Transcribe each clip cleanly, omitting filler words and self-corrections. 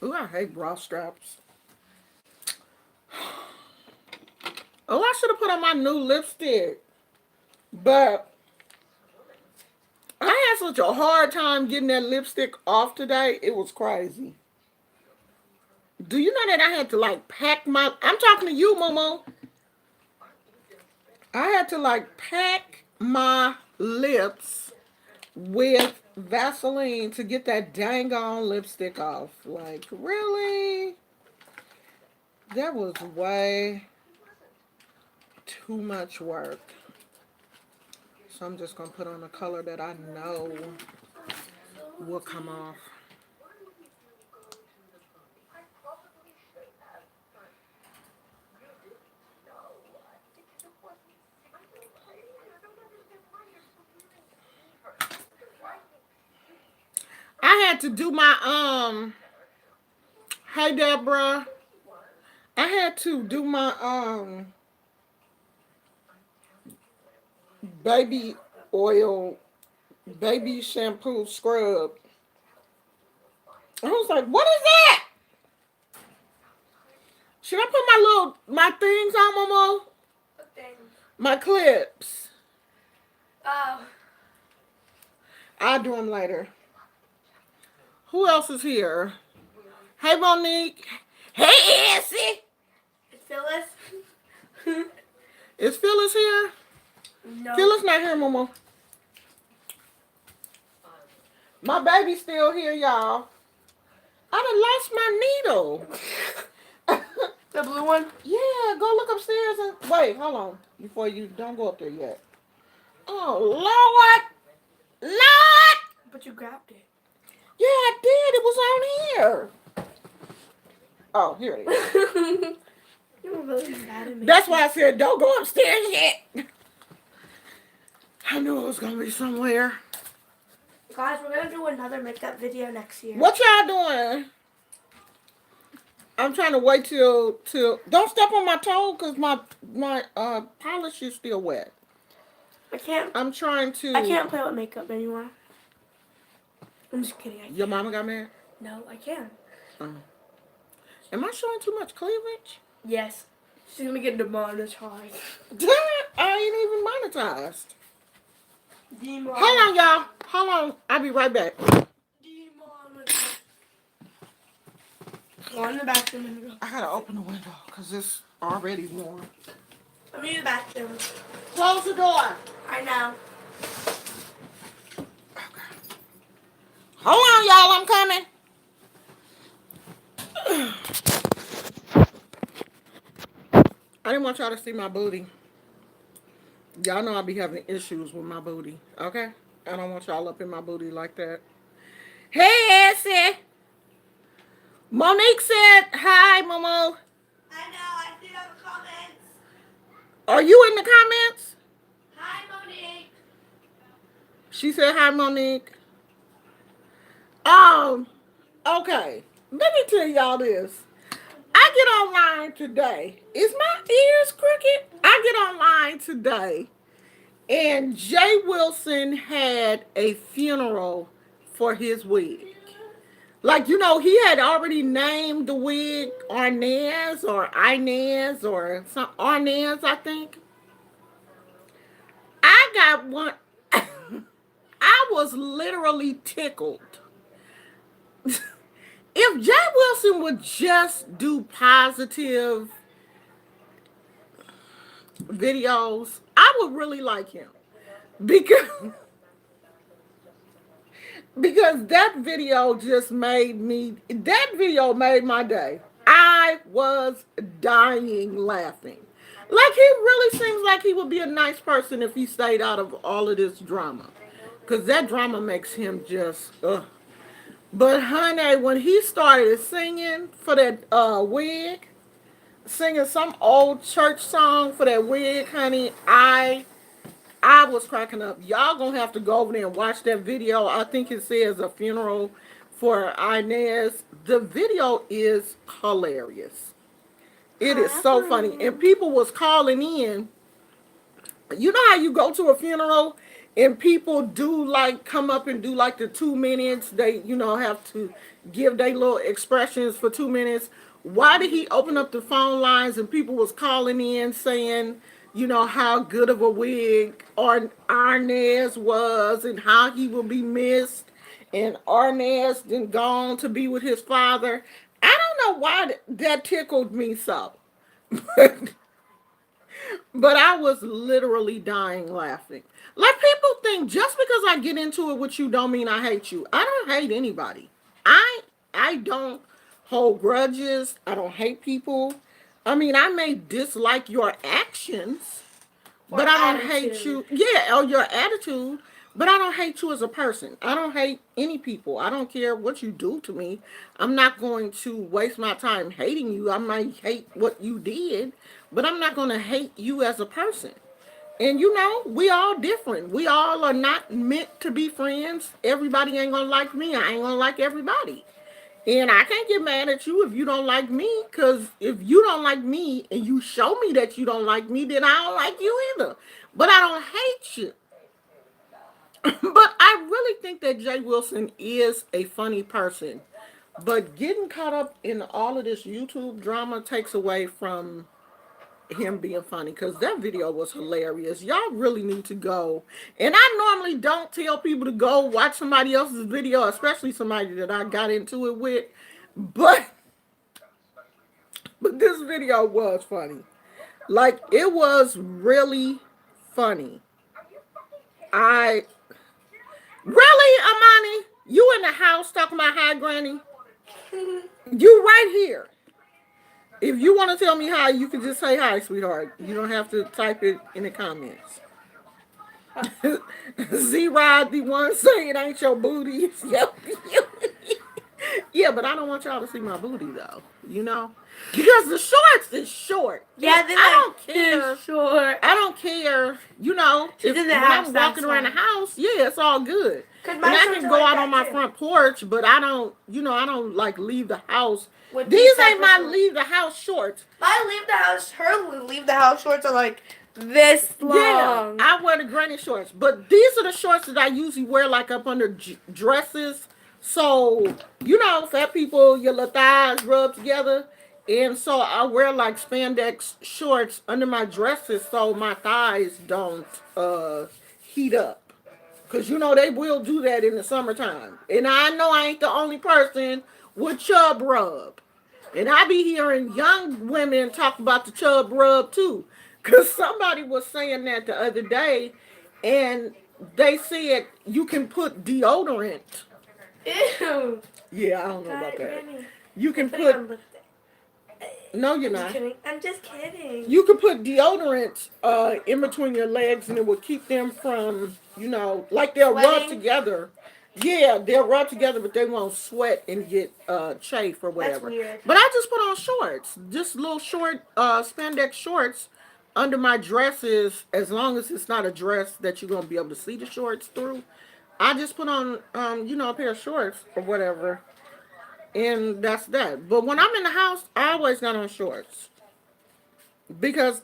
Ooh, I hate bra straps. Oh, I should have put on my new lipstick. But I had such a hard time getting that lipstick off today. It was crazy. Do you know that I had to like pack my... I'm talking to you, Momo. I had to like pack my lips with Vaseline to get that dang on lipstick off. Like, really? That was way too much work. So I'm just going to put on a color that I know will come off. I had to do my, hey Deborah. I had to do my, baby oil, baby shampoo scrub. I was like, what is that? Should I put my things on, Momo? What things? My clips. Oh. I'll do them later. Who else is here? Hey, Monique. Hey, Essie. It's Phyllis. Is Phyllis here? No. Phyllis not here, Momo. My baby's still here, y'all. I done lost my needle. The blue one? Yeah, go look upstairs and... Wait, hold on. Before you... Don't go up there yet. Oh, Lord. Lord. But you grabbed it. Yeah, I did. It was on here. Oh, here it is. You were really mad at me. That's why I said don't go upstairs yet. I knew it was going to be somewhere. Guys, we're going to do another makeup video next year. What y'all doing? I'm trying to wait till don't step on my toe because my polish is still wet. I can't. I'm trying to. I can't play with makeup anymore. I'm just kidding. Your mama got mad? No, I can. Am I showing too much cleavage? Yes. She's going to get demonetized. I ain't even monetized. Demonetized. Hold on, y'all. Hold on. I'll be right back. Demonetized. Go in the bathroom. I gotta open the window because it's already warm. I'm in the bathroom. Close the door. I know. Okay. Hold on, y'all. I'm coming. I didn't want y'all to see my booty. Y'all know I be having issues with my booty. Okay? I don't want y'all up in my booty like that. Hey, Essie. Monique said hi, Momo. I know. I see it on the comments. Are you in the comments? Hi, Monique. She said hi, Monique. Okay. Let me tell y'all this. I get online today. Is my ears crooked? I get online today. And Jay Wilson had a funeral for his wig. Like, you know, he had already named the wig Arnaz or Inez or some Arnaz, I think. I got one. I was literally tickled. If Jay Wilson would just do positive videos, I would really like him. Because that video just that video made my day. I was dying laughing. Like, he really seems like he would be a nice person if he stayed out of all of this drama. Because that drama makes him just, ugh. But honey, when he started singing for that wig, singing some old church song for that wig, honey, I was cracking up. Y'all gonna have to go over there and watch that video. I think it says a funeral for Inez. The video is hilarious. It is so funny. And people was calling in. You know how you go to a funeral and people do like come up and do like the 2 minutes. They, have to give their little expressions for 2 minutes. Why did he open up the phone lines and people was calling in saying, how good of a wig Arnaz was and how he will be missed, and Arnaz then gone to be with his father. I don't know why that tickled me so. But I was literally dying laughing. Like, people think just because I get into it with you don't mean I hate you. I don't hate anybody. I I don't hold grudges. I don't hate people. I mean, I may dislike your actions, Or but I don't hate attitude. you. Yeah, or your attitude, but I don't hate you as a person. I don't hate any people. I don't care what you do to me. I'm not going to waste my time hating you. I might hate what you did, but I'm not going to hate you as a person. And we all different. We all are not meant to be friends. Everybody ain't gonna like me. I ain't gonna like everybody. And I can't get mad at you if you don't like me, because if you don't like me and you show me that you don't like me, then I don't like you either. But I don't hate you. But I really think that Jay Wilson is a funny person. But getting caught up in all of this YouTube drama takes away from him being funny, because that video was hilarious. Y'all really need to go. And I normally don't tell people to go watch somebody else's video, especially somebody that I got into it with. But this video was funny. Like, it was really funny. I really, Amani, you in the house talking about hi granny? You right here. If you want to tell me hi, you can just say hi, sweetheart. You don't have to type it in the comments. Z-Rod, the one saying it ain't your booty. Yep. Yeah, but I don't want y'all to see my booty, though. Because the shorts is short. Yeah, they're I like don't care. short. I don't care. She's in the When house, I'm that's walking around the fine. house, yeah, it's all good. 'Cause And my I shorts can are go like out on that my too. front porch, but I don't like leave the house. With These type ain't of my shorts. leave the house shorts. Her leave the house shorts are like this Yeah, long. I wear the granny shorts, but these are the shorts that I usually wear like up under dresses. So, fat people, your little thighs rub together. And so I wear like spandex shorts under my dresses so my thighs don't heat up. Because, they will do that in the summertime. And I know I ain't the only person with chub rub. And I be hearing young women talk about the chub rub too. Because somebody was saying that the other day, and they said you can put deodorant. Ew. Yeah, I don't know God, about that. Granny. You I'm can putting put, on lipstick. no, you're I'm just not. kidding. I'm just kidding. You can put deodorant in between your legs, and it will keep them from, like they'll rub Sweating? together. Yeah, they'll rub together, but they won't sweat and get chafe or That's whatever. weird. But I just put on shorts, just little short spandex shorts under my dresses, as long as it's not a dress that you're gonna be able to see the shorts through. I just put on, a pair of shorts or whatever, and that's that. But when I'm in the house, I always got on shorts. Because,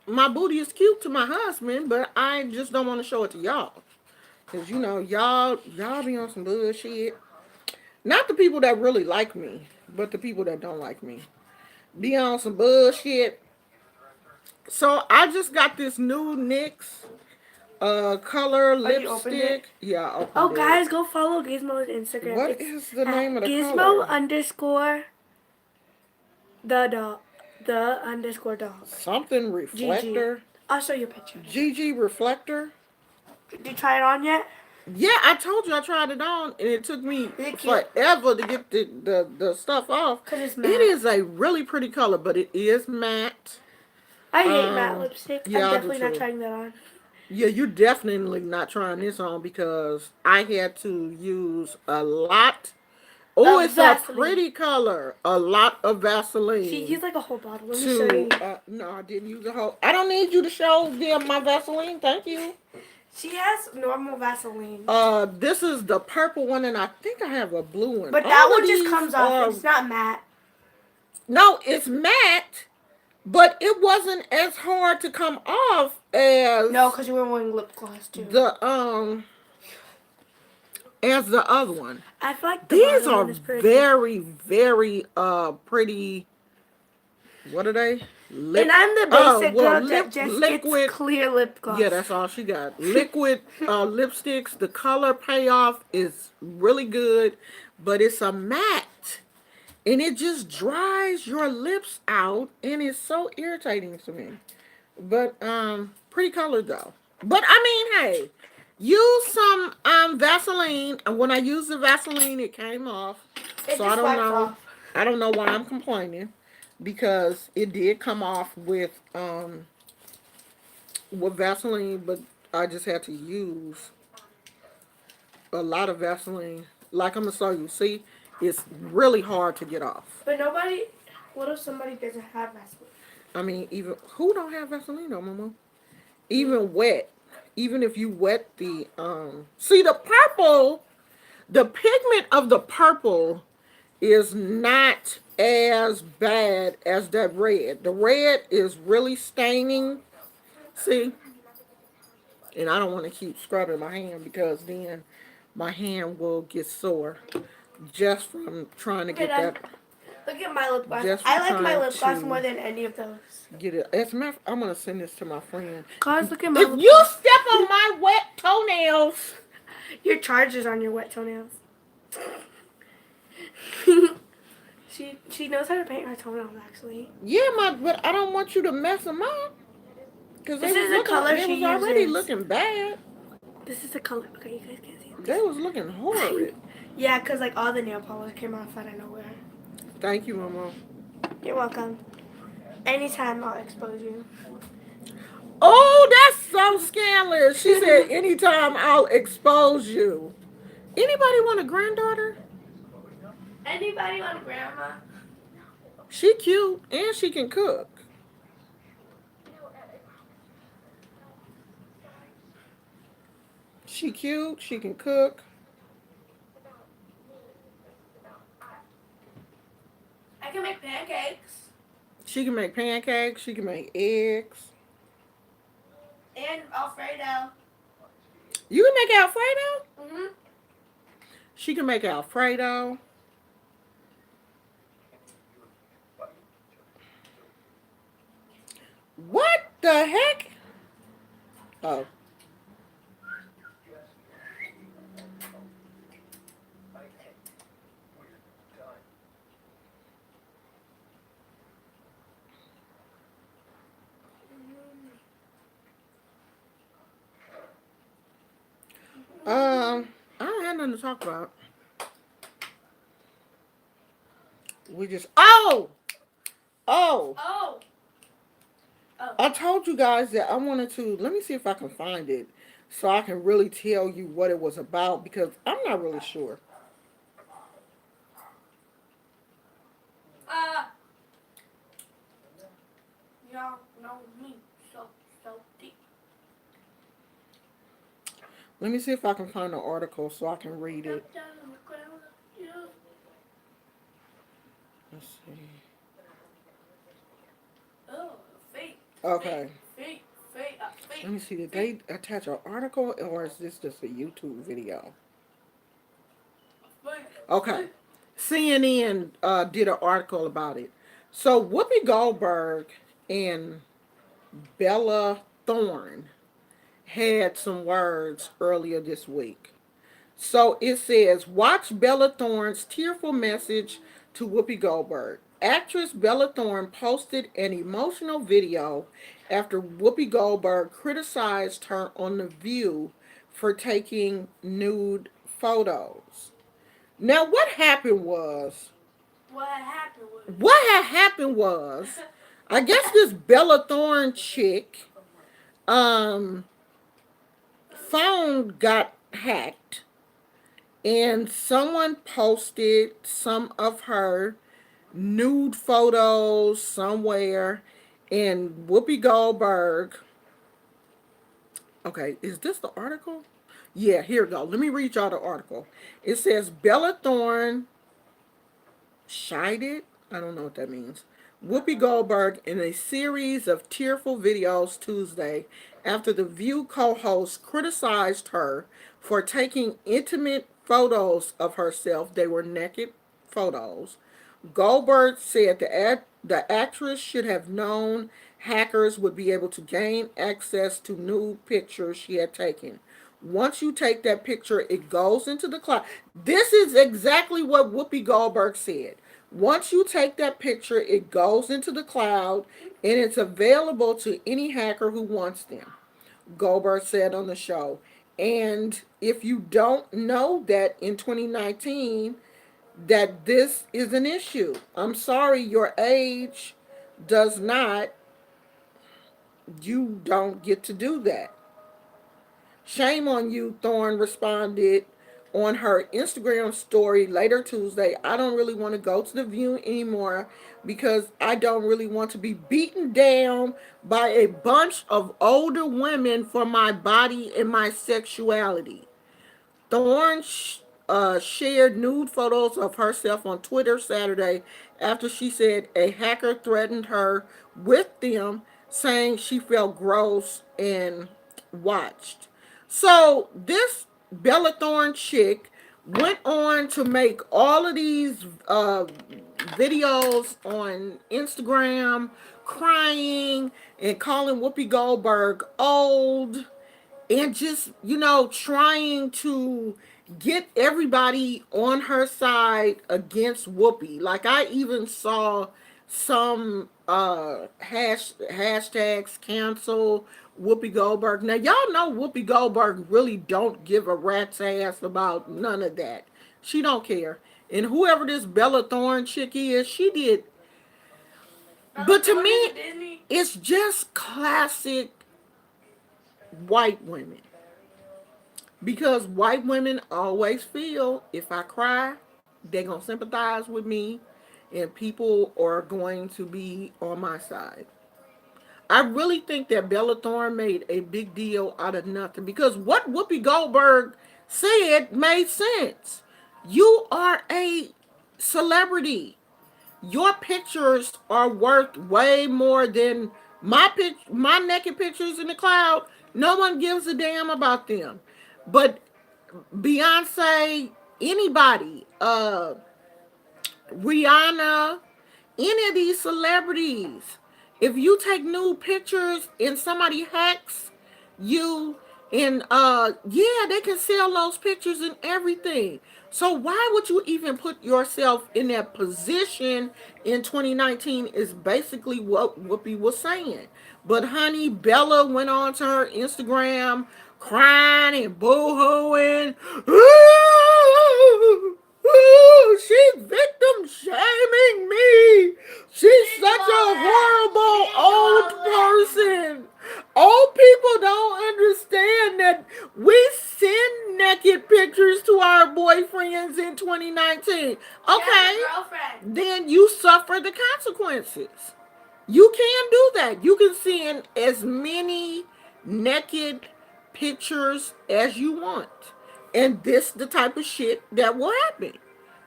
my booty is cute to my husband, but I just don't want to show it to y'all. Because, y'all be on some bullshit. Not the people that really like me, but the people that don't like me. Be on some bullshit. So I just got this new NYX color Oh, you opened it? lipstick. Yeah, I Oh, opened it. guys, go follow Gizmo's Instagram. What It's is the at name of the Gizmo color? underscore the dog. The underscore dog. Something GG. reflector. I'll show you a picture. GG reflector. Did you try it on yet? Yeah, I told you I tried it on, and it took me Is it cute? forever to get the stuff off. Because it's It matte. is a really pretty color, but it is matte. I hate matte lipstick. Yeah, I'm I do definitely not too. trying that on. Yeah, you're definitely not trying this on, because I had to use a lot. Oh, Of it's a Vaseline. pretty color. A lot of Vaseline. She used like a whole bottle. Let me show you. No, I didn't use a whole. I don't need you to show them my Vaseline. Thank you. She has normal Vaseline. This is the purple one, and I think I have a blue one. But All that of one just these comes are- off. It's not matte. No, it's matte, but it wasn't as hard to come off No, because you were wearing lip gloss too. the as the other one. I feel like the These bottom are one is pretty. very, very pretty. What are they? And Lip. I'm the Oh basic well, girl that just gets liquid. clear lip Yeah, gloss. that's all she got. Liquid lipsticks. The color payoff is really good, but it's a matte, and it just dries your lips out, and it's so irritating to me. But pretty color though. But I mean, hey, use some Vaseline. And when I used the Vaseline, it came off. It So I just don't wipes know. off. I don't know why I'm complaining because it did come off with Vaseline, but I just had to use a lot of Vaseline. Like I'm gonna show you. See, it's really hard to get off. But nobody. What if somebody doesn't have Vaseline? I mean, even who don't have Vaseline though, Mama? Me. Even wet, even if you wet the see the purple, the pigment of the purple is not as bad as that red. The red is really staining. See, and I don't want to keep scrubbing my hand because then my hand will get sore just from trying to Okay, get done. that, Look at my lip gloss. just from I like my trying lip gloss to more than any of those. get it. As a matter, I'm gonna send this to my friend. Guys, look at my If lip you gloss. step on my wet toenails, Your charger's on your wet toenails. she knows how to paint her toenails actually. yeah, but I don't want you to mess them up because This is the color they she was already uses. looking bad. This is the color. Okay, you guys can't see They was looking it. horrid. Yeah, because like all the nail polish came off out of nowhere. Thank you, Mama. You're welcome. Anytime I'll expose you. Oh, that's so scandalous. She said, anytime I'll expose you. Anybody want a granddaughter? Anybody want grandma? She cute and she can cook. She cute. She can cook. I can make pancakes She can make pancakes. She can make eggs. and Alfredo. You can make Alfredo. Mhm. She can make Alfredo. What the heck? Oh. I don't have nothing to talk about. We just oh Oh. Oh. I told you guys that I wanted to. Let me see if I can find it so I can really tell you what it was about because I'm not really sure. Uh. Y'all know me so deep. Let me see if I can find the article so I can read it. Let's see. Oh, feet. Okay. Feet. Let me see. Did they attach an article or is this just a YouTube video? Okay. CNN did an article about it. So Whoopi Goldberg and Bella Thorne had some words earlier this week. So it says, watch Bella Thorne's tearful message to Whoopi Goldberg. Actress Bella Thorne posted an emotional video after Whoopi Goldberg criticized her on The View for taking nude photos. Now, What happened was. what had happened was, I guess this Bella Thorne chick, um, phone got hacked and someone posted some of her nude photos somewhere and Whoopi Goldberg. Okay, is this the article? Yeah, here we go. Let me read y'all the article. It says Bella Thorne chided, I don't know what that means, Whoopi Goldberg in a series of tearful videos Tuesday after the View co host criticized her for taking intimate photos of herself. They were naked photos. Goldberg said the actress should have known hackers would be able to gain access to nude pictures she had taken. Once you take that picture, it goes into the cloud. This is exactly what Whoopi Goldberg said. Once you take that picture, it goes into the cloud and it's available to any hacker who wants them, Goldberg said on the show. And if you don't know that in 2019, that this is an issue. I'm sorry, your age does not, you don't get to do that. Shame on you, Thorne responded on her Instagram story later Tuesday. I don't really want to go to the View anymore because I don't really want to be beaten down by a bunch of older women for my body and my sexuality. Thorne shared nude photos of herself on Twitter Saturday after she said a hacker threatened her with them, saying she felt gross and watched. So this Bella Thorne chick went on to make all of these videos on Instagram, crying and calling Whoopi Goldberg old and just trying to get everybody on her side against Whoopi. Like I even saw some hashtags cancel Whoopi Goldberg. Now y'all know Whoopi Goldberg really don't give a rat's ass about none of that. She don't care. And whoever this Bella Thorne chick is, she did. But to me, it's just classic white women. Because white women always feel if I cry, they're going to sympathize with me and people are going to be on my side. I really think that Bella Thorne made a big deal out of nothing because what Whoopi Goldberg said made sense. You are a celebrity. Your pictures are worth way more than my naked pictures in the cloud. No one gives a damn about them. But Beyonce, anybody, Rihanna, any of these celebrities, if you take nude pictures and somebody hacks you and yeah, they can sell those pictures and everything. So why would you even put yourself in that position in 2019 is basically what Whoopi was saying. But honey, Bella went on to her Instagram crying and boo-hooing. She's victim shaming me. She's such a horrible old person. Old people don't understand that we send naked pictures to our boyfriends in 2019. Okay, then you suffer the consequences. You can do that. You can send as many naked pictures as you want. And this the type of shit that will happen.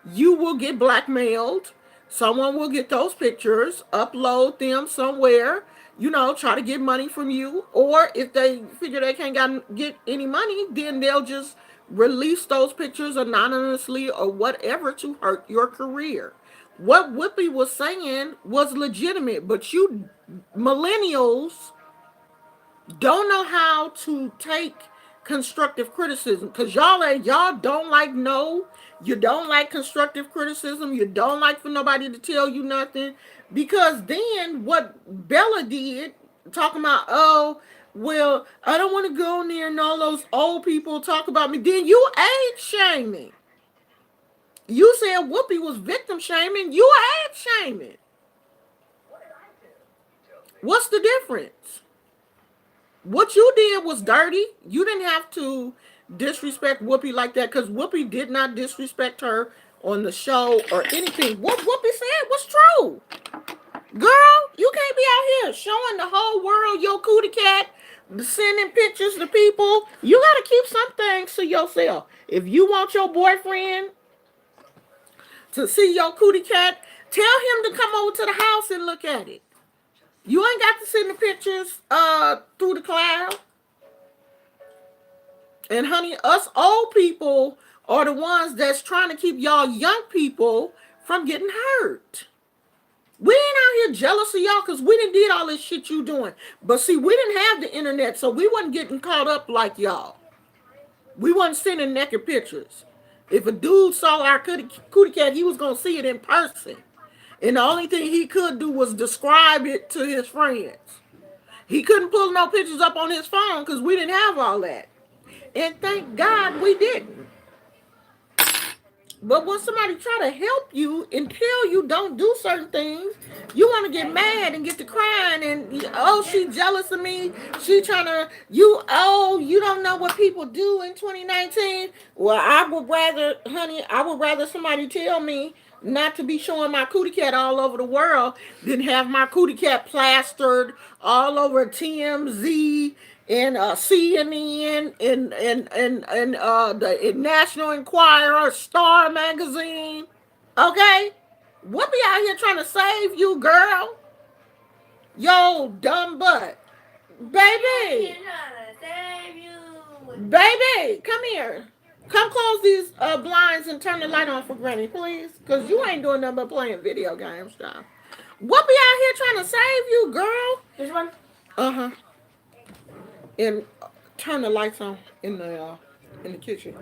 You will get blackmailed. Someone will get those pictures, upload them somewhere, try to get money from you. Or if they figure they can't get any money, then they'll just release those pictures anonymously or whatever to hurt your career. What Whoopi was saying was legitimate, but you millennials don't know how to take constructive criticism because y'all don't like no, you don't like constructive criticism, you don't like for nobody to tell you nothing, because then what Bella did, talking about, oh well, I don't want to go near and all those old people talk about me, then you age shaming. You said Whoopi was victim shaming, you age shaming. What's the difference? What you did was dirty. You didn't have to disrespect Whoopi like that because Whoopi did not disrespect her on the show or anything. What Whoopi said was true. Girl, you can't be out here showing the whole world your cootie cat, sending pictures to people. You got to keep some things to yourself. If you want your boyfriend to see your cootie cat, Tell him to come over to the house and look at it. You ain't got to send the pictures through the cloud. And honey, us old people are the ones that's trying to keep y'all young people from getting hurt. We ain't out here jealous of y'all because we didn't did all this shit you doing. But see, we didn't have the internet, so we wasn't getting caught up like y'all. We wasn't sending naked pictures. If a dude saw our cootie cat, he was gonna see it in person. And the only thing he could do was describe it to his friends. He couldn't pull no pictures up on his phone because we didn't have all that. And thank God we didn't. But when somebody try to help you and tell you don't do certain things, you want to get mad and get to crying and oh, she jealous of me. She trying to you don't know what people do in 2019. Well, I would rather somebody tell me not to be showing my cootie cat all over the world than have my cootie cat plastered all over TMZ and CNN and the National Enquirer, Star Magazine. Okay, what be out here trying to save you, girl? Yo, dumb butt, baby, baby, come here. Come close these blinds and turn the light on for Granny, please, cause you ain't doing nothing but playing video games, child. What be out here trying to save you, girl? This one? Uh huh. And turn the lights on in the kitchen.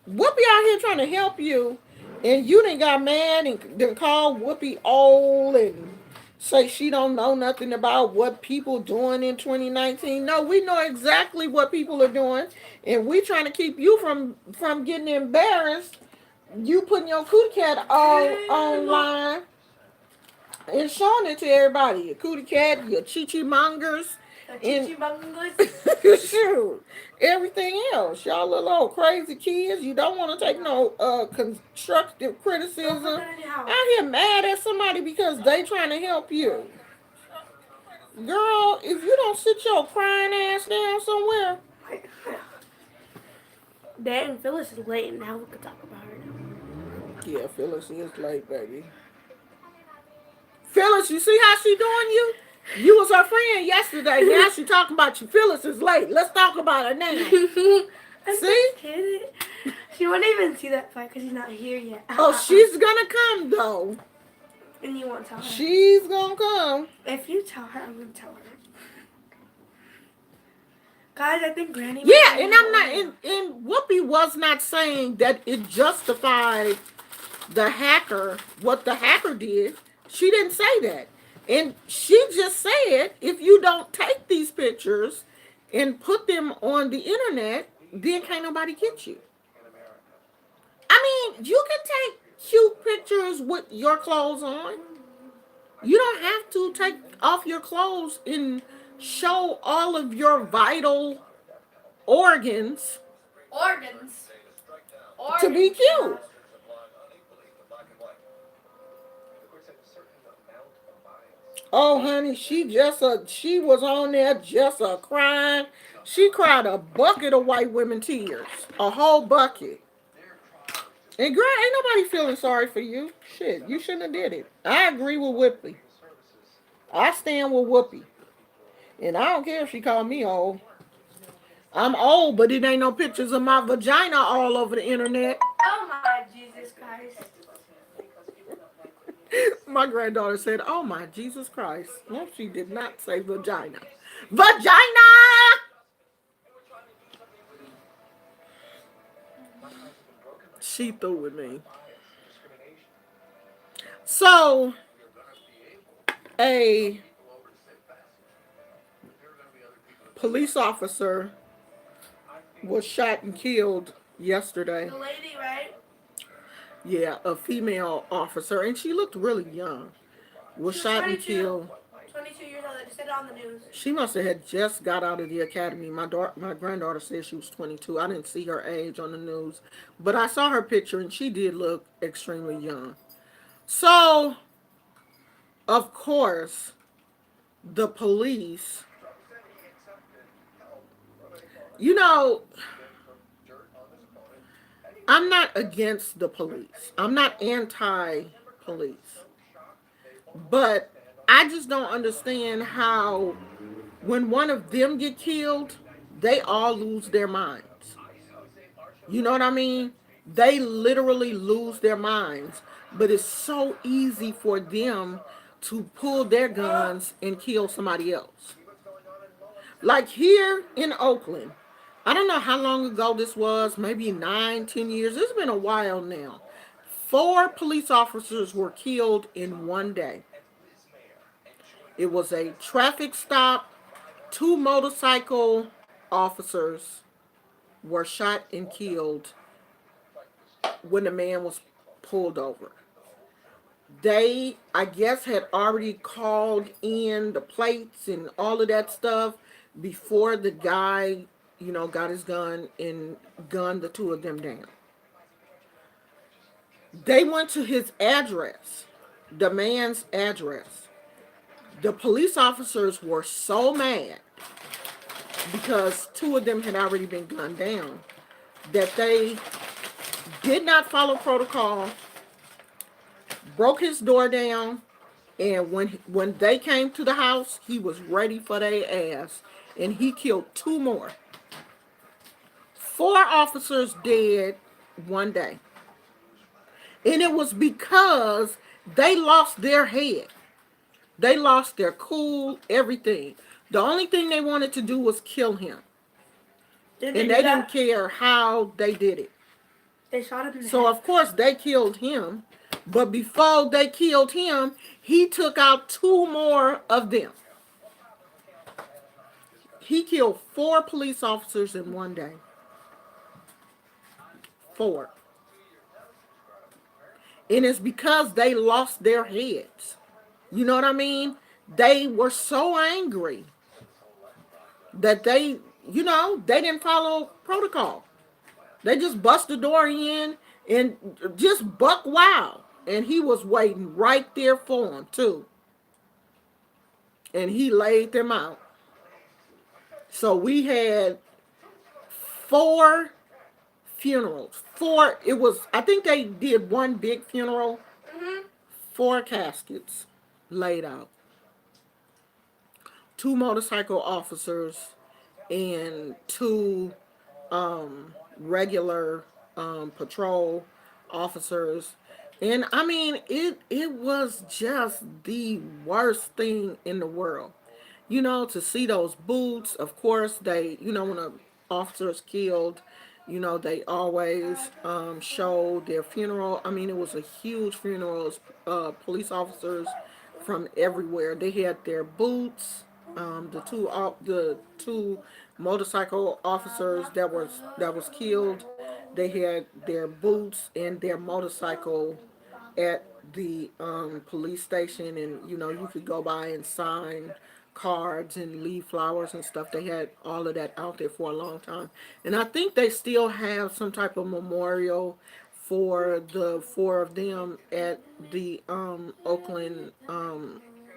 Whoopi out here trying to help you, and you done got mad and then called Whoopi old and say she don't know nothing about what people doing in 2019. No, we know exactly what people are doing, and we trying to keep you from getting embarrassed. You putting your cootie cat all online and showing it to everybody. Your cootie cat, your chichi mongers, and shoot, everything else. Y'all little old crazy kids. You don't want to take no constructive criticism. Out here mad at somebody because they trying to help you. Girl, if you don't sit your crying ass down somewhere. Dang, Phyllis is late and now we can talk about her now. Yeah, Phyllis is late, baby. Phyllis, you see how she doing you? You was her friend yesterday. Now she talking about you. Phyllis is late. Let's talk about her now. I'm See? just kidding. She won't even see that part because she's not here yet. Oh, she's gonna come though. And you won't tell her. She's gonna come. If you tell her, I'm gonna tell her. Guys, I think Granny. Yeah, and I'm not. And Whoopi was not saying that it justified the hacker what the hacker did. She didn't say that, and she just said if you don't take these pictures and put them on the internet, then can't nobody get you. I mean, you can take cute pictures with your clothes on. You don't have to take off your clothes and show all of your vital organs Organs. to be cute. Oh, honey, she was on there just a crying. She cried a bucket of white women tears, a whole bucket. And girl, ain't nobody feeling sorry for you. Shit, you shouldn't have did it. I agree with Whoopi. I stand with Whoopi. And I don't care if she called me old. I'm old, but it ain't no pictures of my vagina all over the internet. Oh my Jesus Christ. My granddaughter said, "Oh my Jesus Christ." No, she did not say vagina. Vagina! She threw with me. So, a police officer was shot and killed yesterday. The lady, right? Yeah, a female officer, and she looked really young. Was shot and killed. 22 years old. They just said it on the news. She must have had just got out of the academy. My granddaughter said she was 22. I didn't see her age on the news, but I saw her picture, and she did look extremely young. So, of course, the police, you know, I'm not against the police. I'm not anti-police. But I just don't understand how when one of them get killed, they all lose their minds. You know what I mean? They literally lose their minds. But it's so easy for them to pull their guns and kill somebody else. Like here in Oakland, I don't know how long ago this was, maybe 9, 10 years. It's been a while now. 4 police officers were killed in one day. It was a traffic stop. 2 motorcycle officers were shot and killed when the man was pulled over. They, I guess, had already called in the plates and all of that stuff before the guy, got his gun and gunned the 2 of them down. They went to his address, the man's address. The police officers were so mad because 2 of them had already been gunned down that they did not follow protocol, broke his door down, and when they came to the house, he was ready for their ass, and he killed 2 more. 4 officers dead one day, and it was because they lost their head. They lost their cool, everything. The only thing they wanted to do was kill him, Did they and do they didn't that? care how they did it. They shot him in the So head. of course they killed him, but before they killed him, he took out 2 more of them. He killed 4 police officers in one day. 4. And it's because they lost their heads. You know what I mean? They were so angry that they didn't follow protocol. They just bust the door in and just buck wild. And he was waiting right there for them, too. And he laid them out. So we had 4 funerals. It was, I think they did one big funeral, Mm-hmm. 4 caskets laid out. 2 motorcycle officers and 2 regular patrol officers. And I mean, it was just the worst thing in the world. To see those boots. Of course, when a officer is killed, they always show their funeral. I mean, it was a huge funeral. Police officers from everywhere. They had their boots. The two motorcycle officers that was killed. They had their boots and their motorcycle at the police station, and you could go by and sign cards and leave flowers and stuff. They had all of that out there for a long time, and I think they still have some type of memorial for the 4 of them at the Oakland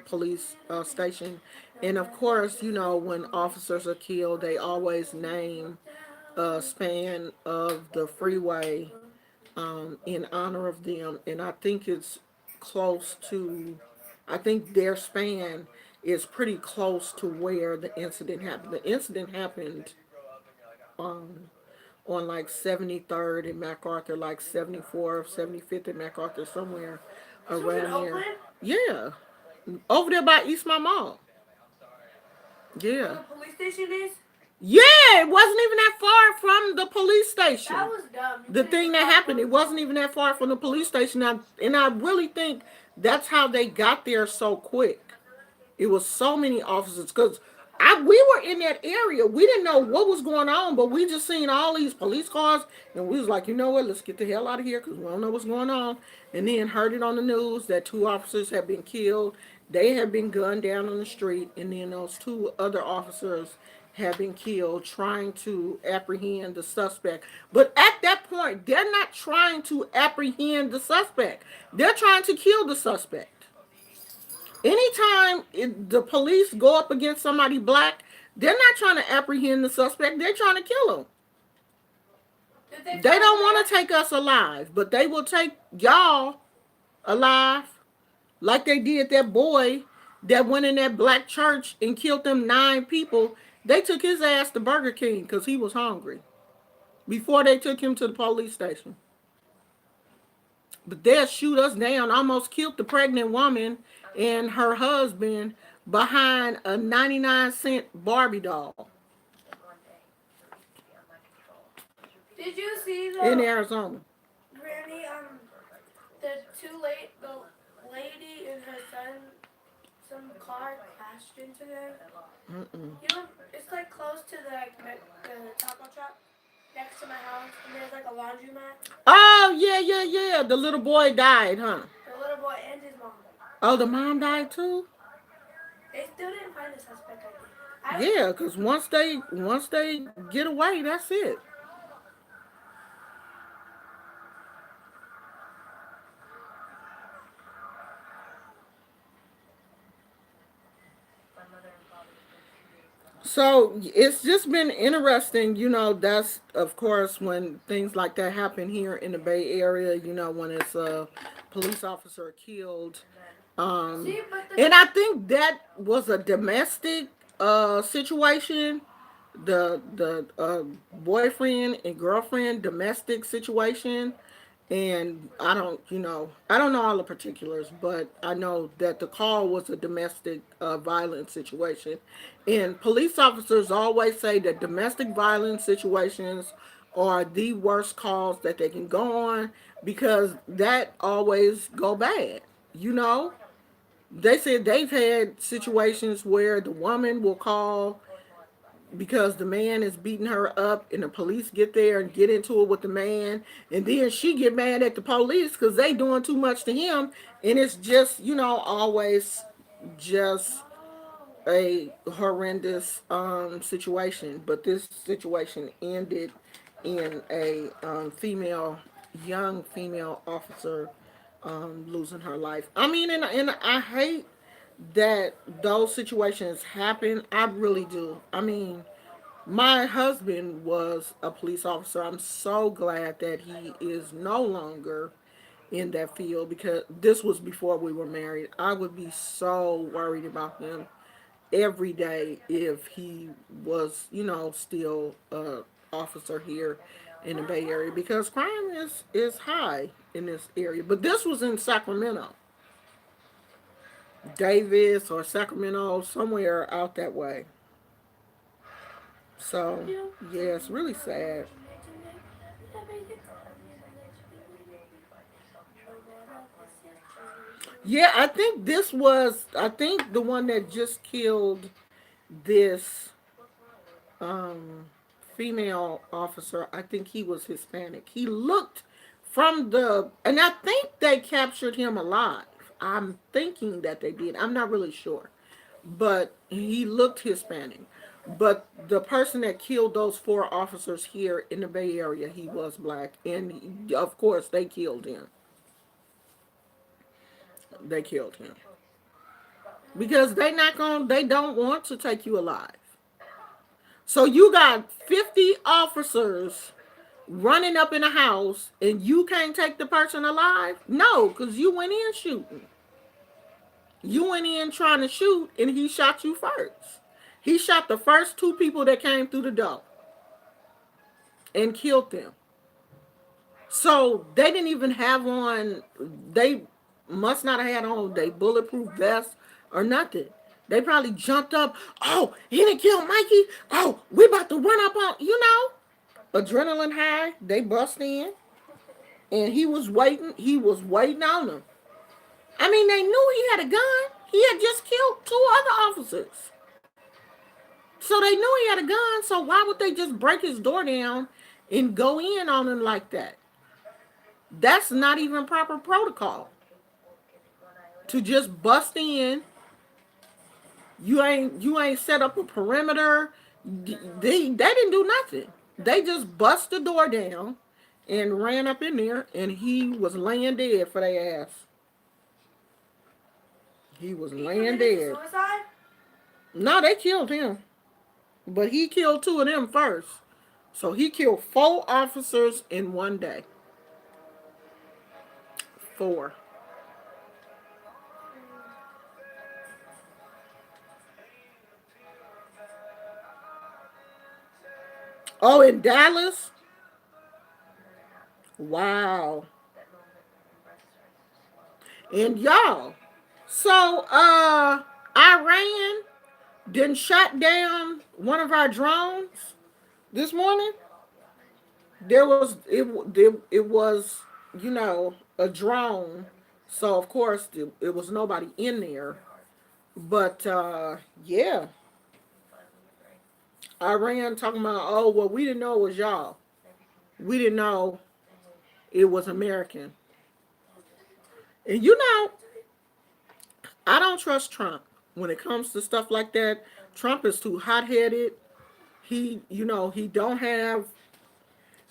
police station. And of course, when officers are killed, they always name a span of the freeway in honor of them, and I think it's close to. I think their span is pretty close to where the incident happened. The incident happened um, on like 73rd and MacArthur, like 74th, 75th and MacArthur, somewhere This was in around there. Oakland? Yeah, over there by East Mall. Where Yeah. the police station is? Yeah, it wasn't even that far from the police station. That was dumb. You The could've thing just that got happened, it protocol. wasn't even that far from the police station. And I really think that's how they got there so quick. It was so many officers because we were in that area. We didn't know what was going on, but we just seen all these police cars, and we was like, you know what? Let's get the hell out of here because we don't know what's going on. And then heard it on the news that 2 officers had been killed. They had been gunned down on the street, and then those 2 other officers had been killed trying to apprehend the suspect. But at that point, they're not trying to apprehend the suspect. They're trying to kill the suspect. Anytime the police go up against somebody black, they're not trying to apprehend the suspect. They're trying to kill him. Did they They find don't the want to take us alive, but they will take y'all alive like they did that boy that went in that black church and killed them 9 people. They took his ass to Burger King because he was hungry before they took him to the police station. But they'll shoot us down. Almost killed the pregnant woman and her husband behind a 99-cent Barbie doll Did you see in the Arizona. Granny? The two late the lady and her son, some car crashed into them. Mm-mm. You know, it's like close to the taco truck next to my house, and there's like a laundromat. Oh, yeah, yeah, yeah. The little boy died, huh? The little boy and his mom. Oh, the mom died too? They still didn't find the suspect. I think. I Yeah, because once they get away, that's it. So it's just been interesting, that's of course when things like that happen here in the Bay Area, when it's a police officer killed. see, but the And I think that was a domestic situation, the boyfriend and girlfriend domestic situation. And I don't know all the particulars, but I know that the call was a domestic violence situation. And police officers always say that domestic violence situations are the worst calls that they can go on because that always go bad. You know, they said they've had situations where the woman will call because the man is beating her up and the police get there and get into it with the man, and then she get mad at the police because they doing too much to him, and it's just always just a horrendous situation. But this situation ended in a young female officer losing her life. I mean, and I hate that those situations happen. I really do. I mean, my husband was a police officer. I'm so glad that he is no longer in that field because this was before we were married. I would be so worried about him every day if he was, still a officer here in the Bay Area because crime is high in this area. But this was in Sacramento, Davis or Sacramento, somewhere out that way. So you. yeah, it's really sad. Yeah, I think the one that just killed this um female officer, I think he was Hispanic. He looked and I think they captured him alive. I'm thinking that they did. I'm not really sure. But he looked Hispanic. But the person that killed those 4 officers here in the Bay Area, he was black, and of course they killed him. They killed him because they don't want to take you alive. So you got 50 officers running up in a house and you can't take the person alive? No, because you went in shooting. You went in trying to shoot and he shot you first. He shot the first 2 people that came through the door and killed them. So they didn't even have on, they must not have had on they bulletproof vest or nothing. They probably jumped up. Oh, he didn't kill Mikey. Oh, we about to run up on, adrenaline high. They bust in and he was waiting. He was waiting on them. I mean, they knew he had a gun. He had just killed 2 other officers. So they knew he had a gun. So why would they just break his door down and go in on him like that? That's not even proper protocol. To just bust in, you ain't set up a perimeter. They didn't do nothing. They just bust the door down and ran up in there, and he was laying dead for their ass. He was He laying committed dead. suicide. No, they killed him, but he killed 2 of them first. So he killed 4 officers in one day. 4. Oh, in Dallas? Wow. And y'all. So, Iran didn't shut down one of our drones this morning. It was, a drone. So of course it was nobody in there. But yeah, Iran talking about, oh well, we didn't know it was y'all. We didn't know it was American. And I don't trust Trump when it comes to stuff like that. Trump is too hot headed. He don't have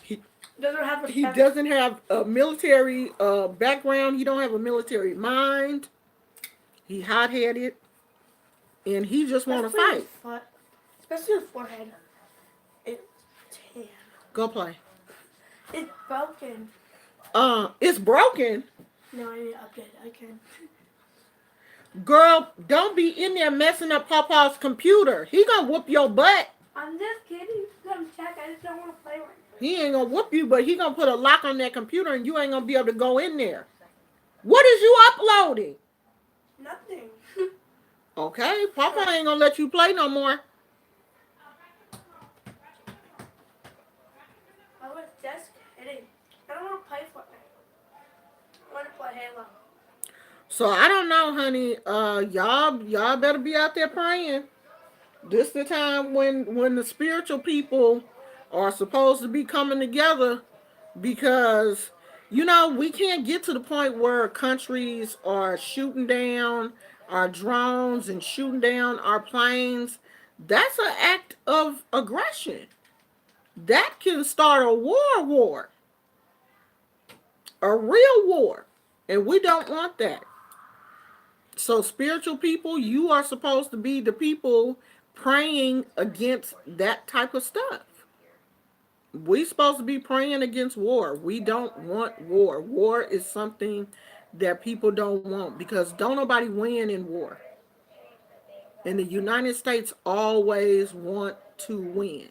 he Doesn't have he respect. doesn't have a military background. He don't have a military mind. He hot headed, and he just want to Especially his fight. foot. Especially his forehead. It's tan. Go play. It's broken. It's broken. No, I need to update it. I can. Girl, don't be in there messing up Papa's computer. He gonna whoop your butt. I'm just kidding. Come check. I just don't want to play with it. He ain't gonna whoop you, but he gonna put a lock on that computer, and you ain't gonna be able to go in there. What is you uploading? Nothing. Okay, Papa ain't gonna let you play no more. I was just kidding. I don't want to play Fortnite. I want to play Halo. So I don't know, honey. Y'all better be out there praying. This the time when the spiritual people are supposed to be coming together, because we can't get to the point where countries are shooting down our drones and shooting down our planes. That's an act of aggression. That can start a war, a real war, and we don't want that. So spiritual people, you are supposed to be the people praying against that type of stuff. We supposed to be praying against war. We don't want war. War is something that people don't want, because don't nobody win in war. And the United States always want to win.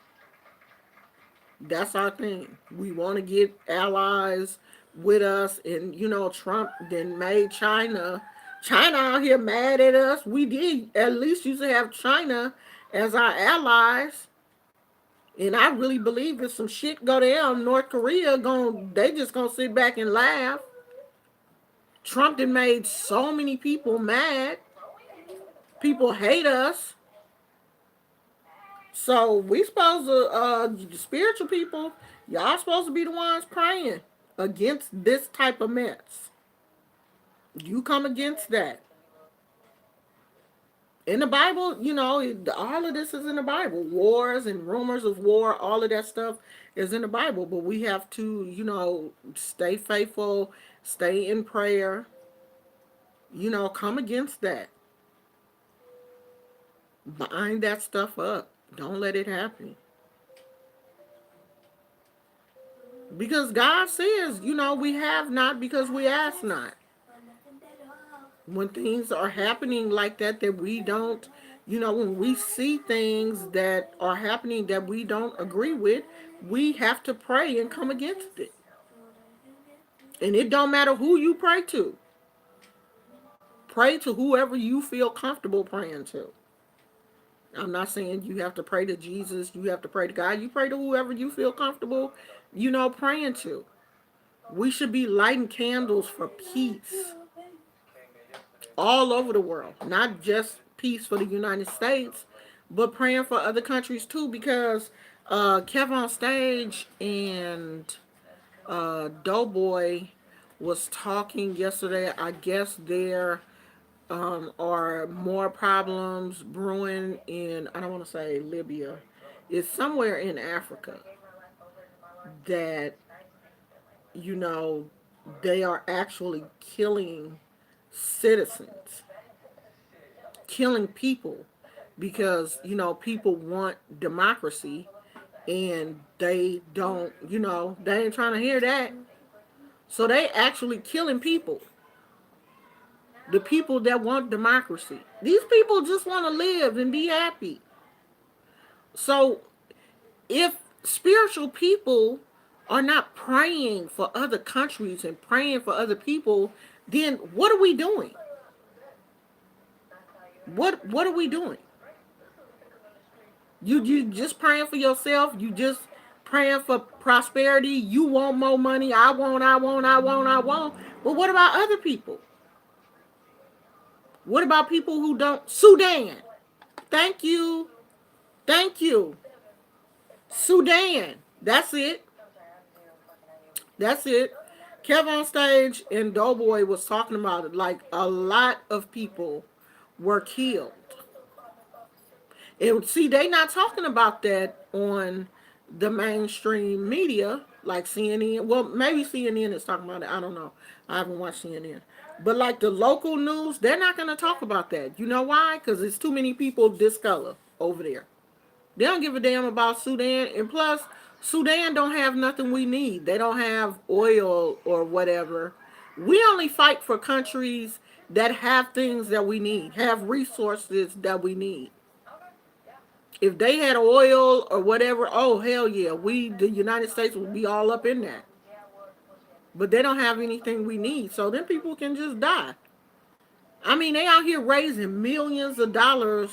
That's our thing. We want to get allies with us. And Trump then made China out here mad at us. We did at least used to have China as our allies. And I really believe if some shit go down, North Korea they just gonna sit back and laugh. Trump done made so many people mad. People hate us. So we supposed to, spiritual people, y'all supposed to be the ones praying against this type of mess. You come against that. In the Bible, all of this is in the Bible. Wars and rumors of war, all of that stuff is in the Bible. But we have to, stay faithful, stay in prayer, come against that. Bind that stuff up. Don't let it happen. Because God says, we have not because we ask not. When things are happening like that we don't, when we see things that are happening that we don't agree with, we have to pray and come against it. And it don't matter who you pray to. Pray to whoever you feel comfortable praying to. I'm not saying you have to pray to Jesus, you have to pray to God. You pray to whoever you feel comfortable, praying to. We should be lighting candles for peace all over the world, not just peace for the United States, but praying for other countries too. Because Kevin on stage and Doughboy was talking yesterday. I guess there are more problems brewing in, I don't want to say Libya, it's somewhere in Africa that you know they are actually killing citizens, killing people, because people want democracy, and they don't, they ain't trying to hear that. So they actually killing people, the people that want democracy. These people just want to live and be happy. So if spiritual people are not praying for other countries and praying for other people, then what are we doing? What are we doing? You just praying for yourself. You just praying for prosperity. You want more money. I want. But what about other people? What about people who don't? Sudan. Thank you. Thank you. Sudan. That's it. That's it. Kevin on stage and Doughboy was talking about it. Like a lot of people were killed. And see, they not talking about that on the mainstream media like CNN. Well, maybe CNN is talking about it. I don't know. I haven't watched CNN. But like the local news, they're not going to talk about that. You know why? Because it's too many people discolor over there. They don't give a damn about Sudan. And plus, Sudan don't have nothing we need. They don't have oil or whatever. We only fight for countries that have things that we need, have resources that we need. If they had oil or whatever, oh hell yeah, the United States would be all up in that. But they don't have anything we need, so then people can just die. I mean, they out here raising millions of dollars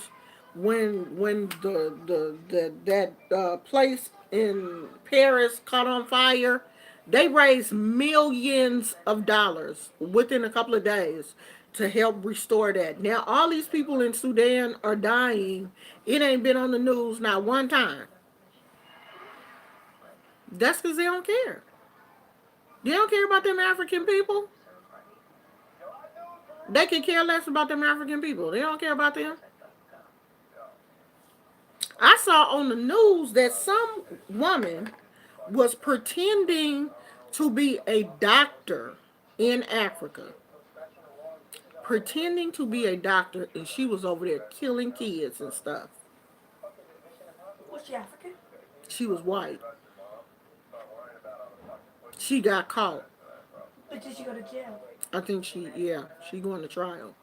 when the that place in Paris caught on fire. They raised millions of dollars within a couple of days to help restore that. Now all these people in Sudan are dying. It ain't been on the news not one time. That's because they don't care. They don't care about them African people. They can care less about them African people. They don't care about them. I saw on the news that some woman was pretending to be a doctor in Africa. Pretending to be a doctor, and she was over there killing kids and stuff. Was she African? She was white. She got caught. But did she go to jail? I think she going to trial.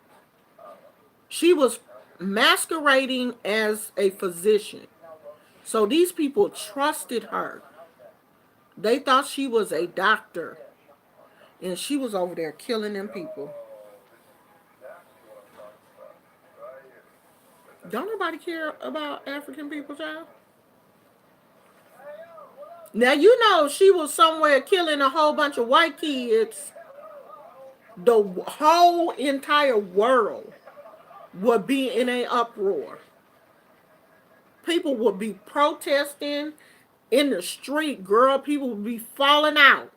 She was masquerading as a physician. So these people trusted her. They thought she was a doctor. And she was over there killing them people. Don't nobody care about African people, child? Now you know she was somewhere killing a whole bunch of white kids. The whole entire world would be in an uproar. People would be protesting in the street, girl. People would be falling out.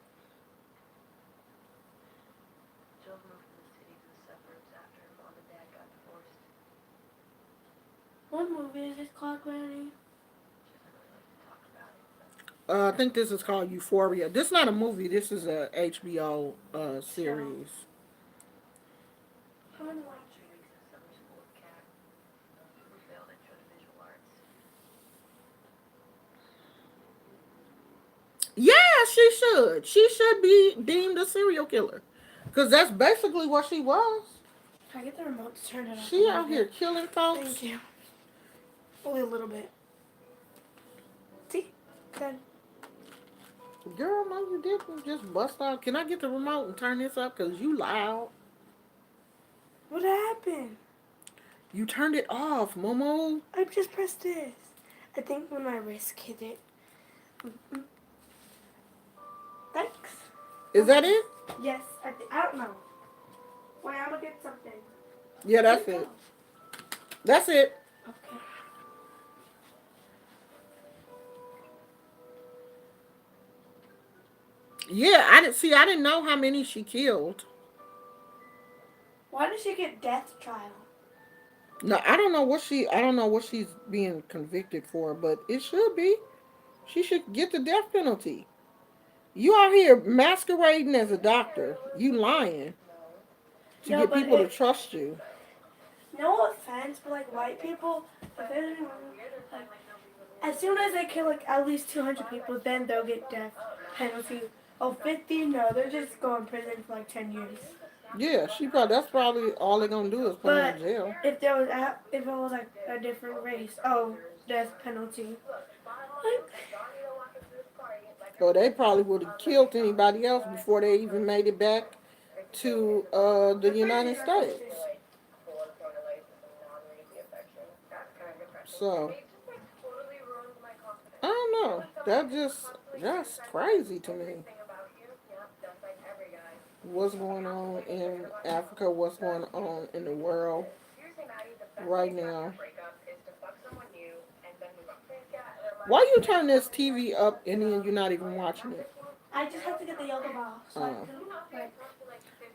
What movie is this called, Granny? I think this is called Euphoria. This is not a movie. This is a HBO Show. series. I'm gonna watch. Yeah, she should. She should be deemed a serial killer. Because that's basically what she was. Can I get the remote to turn it off? She out here killing folks. Thank you. Only a little bit. See? Good. Girl, no, you didn't just bust out. Can I get the remote and turn this up? Because you loud. What happened? You turned it off, Momo. I just pressed this. I think when my wrist hit it. Thanks. Is that it? Yes, I don't know. Wait, I'm gonna get something. Yeah, that's it. That's it. Okay. Yeah, I didn't see. I didn't know how many she killed. Why did she get death trial? No, I don't know what I don't know what she's being convicted for, but it should be. She should get the death penalty. You out here masquerading as a doctor. You lying to No, get but people to trust you. no offense, but like white people, if there's anyone, like, as soon as they kill like at least 200 people, then they'll get death penalty. Oh, 50? No, they're just going to prison for like 10 years. Yeah, that's probably all they're gonna do is put her But in jail. if it was like a different race, oh, death penalty. Like, Or they probably would have killed anybody else before they even made it back to the They're pretty United States. devastating. So I don't know. That's crazy to me. What's going on in Africa? What's going on in the world right now? Why you turn this TV up and then you're not even watching it? I just have to get the yoga ball so I Uh, can like.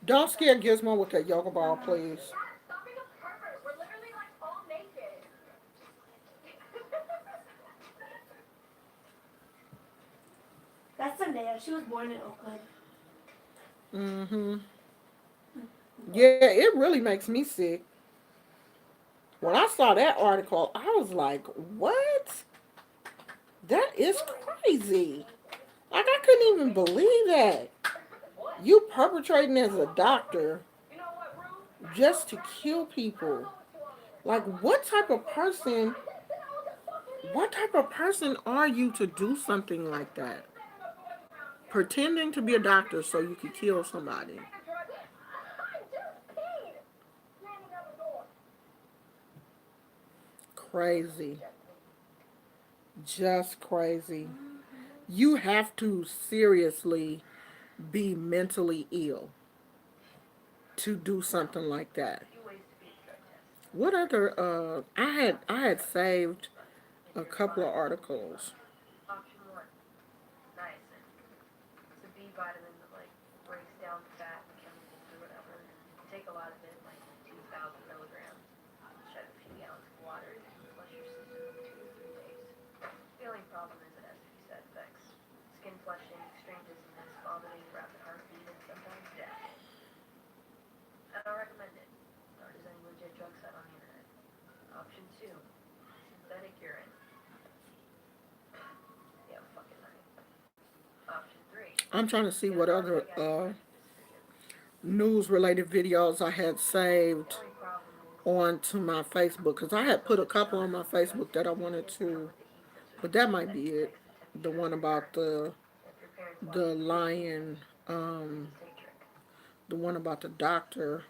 don't scare Gizmo with that yoga ball, Uh, please. that's Zendaya. She was born in Oakland. Mm-hmm. Yeah, it really makes me sick. When I saw that article, I was like, what? That is crazy. Like, I couldn't even believe that. You perpetrating as a doctor just to kill people. Like, what type of person are you to do something like that? Pretending to be a doctor so you could kill somebody. Crazy. Just crazy. You have to seriously be mentally ill to do something like that. What other I had saved a couple of articles. I'm trying to see what other news related videos I had saved onto my Facebook because I had put a couple on my Facebook that I wanted to, but that might be it. The one about the lion, um, the one about the doctor,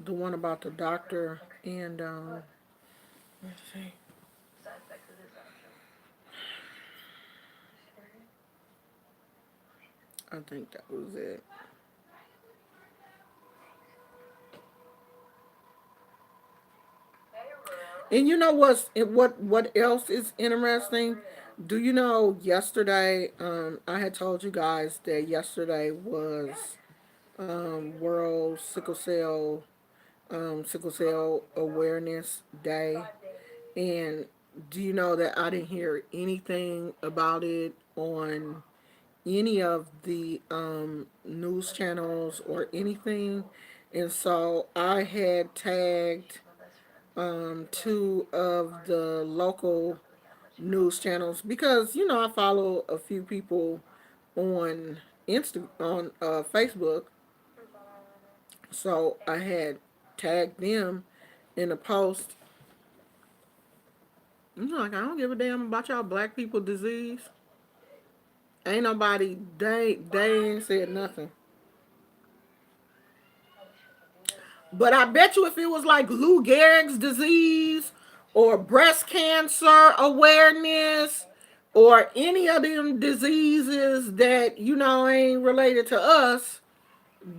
the one about the doctor, and let's see, I think that was it. And you know what else is interesting? Do you know yesterday? I had told you guys that yesterday was World Sickle Cell Awareness Day, and do you know that I didn't hear anything about it on any of the news channels or anything? And so I had tagged two of the local news channels because I follow a few people on on Facebook, so I had tagged them in a post. Like, I don't give a damn about y'all black people disease. Ain't nobody they ain't said nothing. But I bet you if it was like Lou Gehrig's disease or breast cancer awareness or any of them diseases that ain't related to us,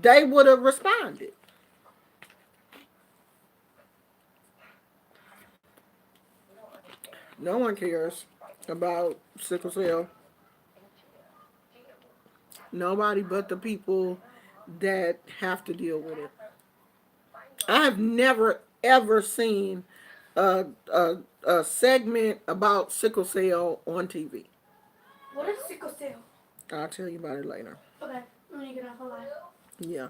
they would have responded. No one cares about sickle cell. Nobody but the people that have to deal with it. I have never ever seen a segment about sickle cell on TV. What is sickle cell? I'll tell you about it later. Okay, when you get off the line. Yeah.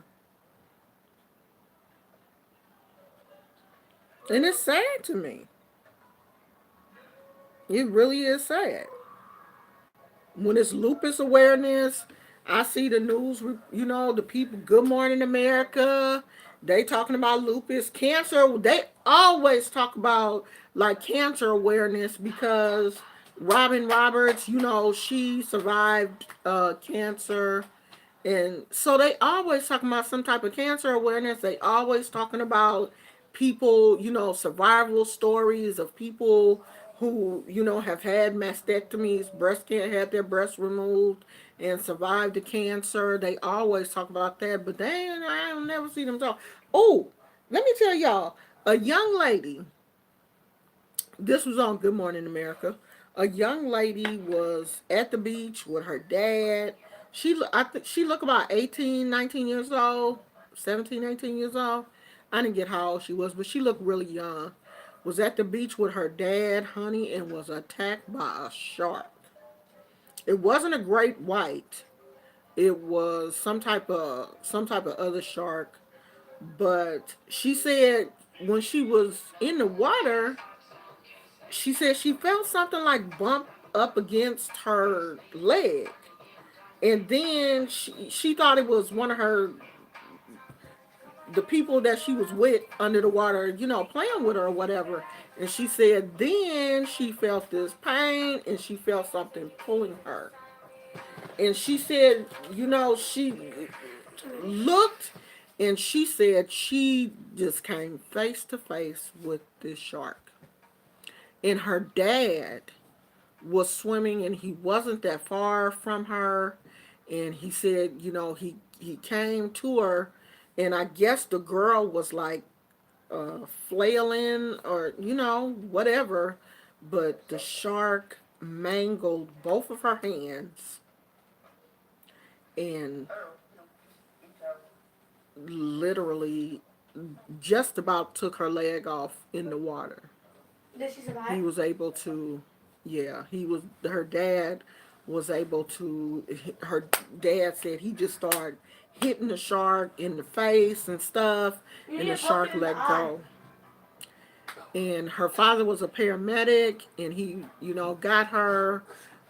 And it's sad to me. It really is sad. When it's lupus awareness, I see the news, the people, Good Morning America, they talking about lupus, cancer. They always talk about like cancer awareness because Robin Roberts, she survived cancer. And so they always talking about some type of cancer awareness. They always talking about people, survival stories of people who, have had mastectomies, breast can't had their breast removed and survived the cancer. They always talk about that, but I don't never see them talk. Oh, let me tell y'all, a young lady, this was on Good Morning America. A young lady was at the beach with her dad. I think she looked about 18, 19 years old, 17, 18 years old. I didn't get how old she was, but she looked really young. Was at the beach with her dad, honey, and was attacked by a shark. It wasn't a great white. It was some type of other shark. But she said when she was in the water, she said she felt something like bump up against her leg. And then she thought it was one of the people that she was with under the water, playing with her or whatever. And she said then she felt this pain and she felt something pulling her. And she said, she looked and she said she just came face to face with this shark. And her dad was swimming and he wasn't that far from her, and he said he came to her, and I guess the girl was like flailing or whatever, but the shark mangled both of her hands and literally just about took her leg off in the water. Did she survive? He was able to, yeah, her dad was able to, her dad said he just started hitting the shark in the face and stuff, You and need the to poke shark it in the let eye. go. And her father was a paramedic, and he, got her,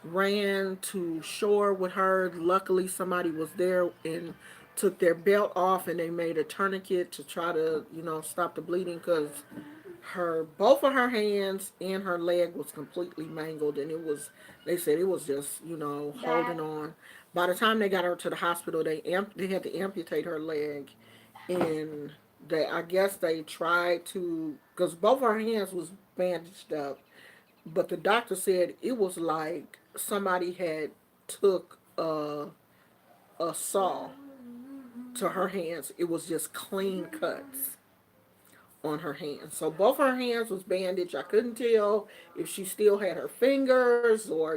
ran to shore with her. Luckily, somebody was there and took their belt off, and they made a tourniquet to try to, stop the bleeding because both of her hands and her leg was completely mangled, and they said it was just Bad. holding on. By the time they got her to the hospital, they had to amputate her leg, and I guess they tried to, because both her hands was bandaged up, but the doctor said it was like somebody had took a saw to her hands. It was just clean cuts on her hands. So both her hands was bandaged. I couldn't tell if she still had her fingers or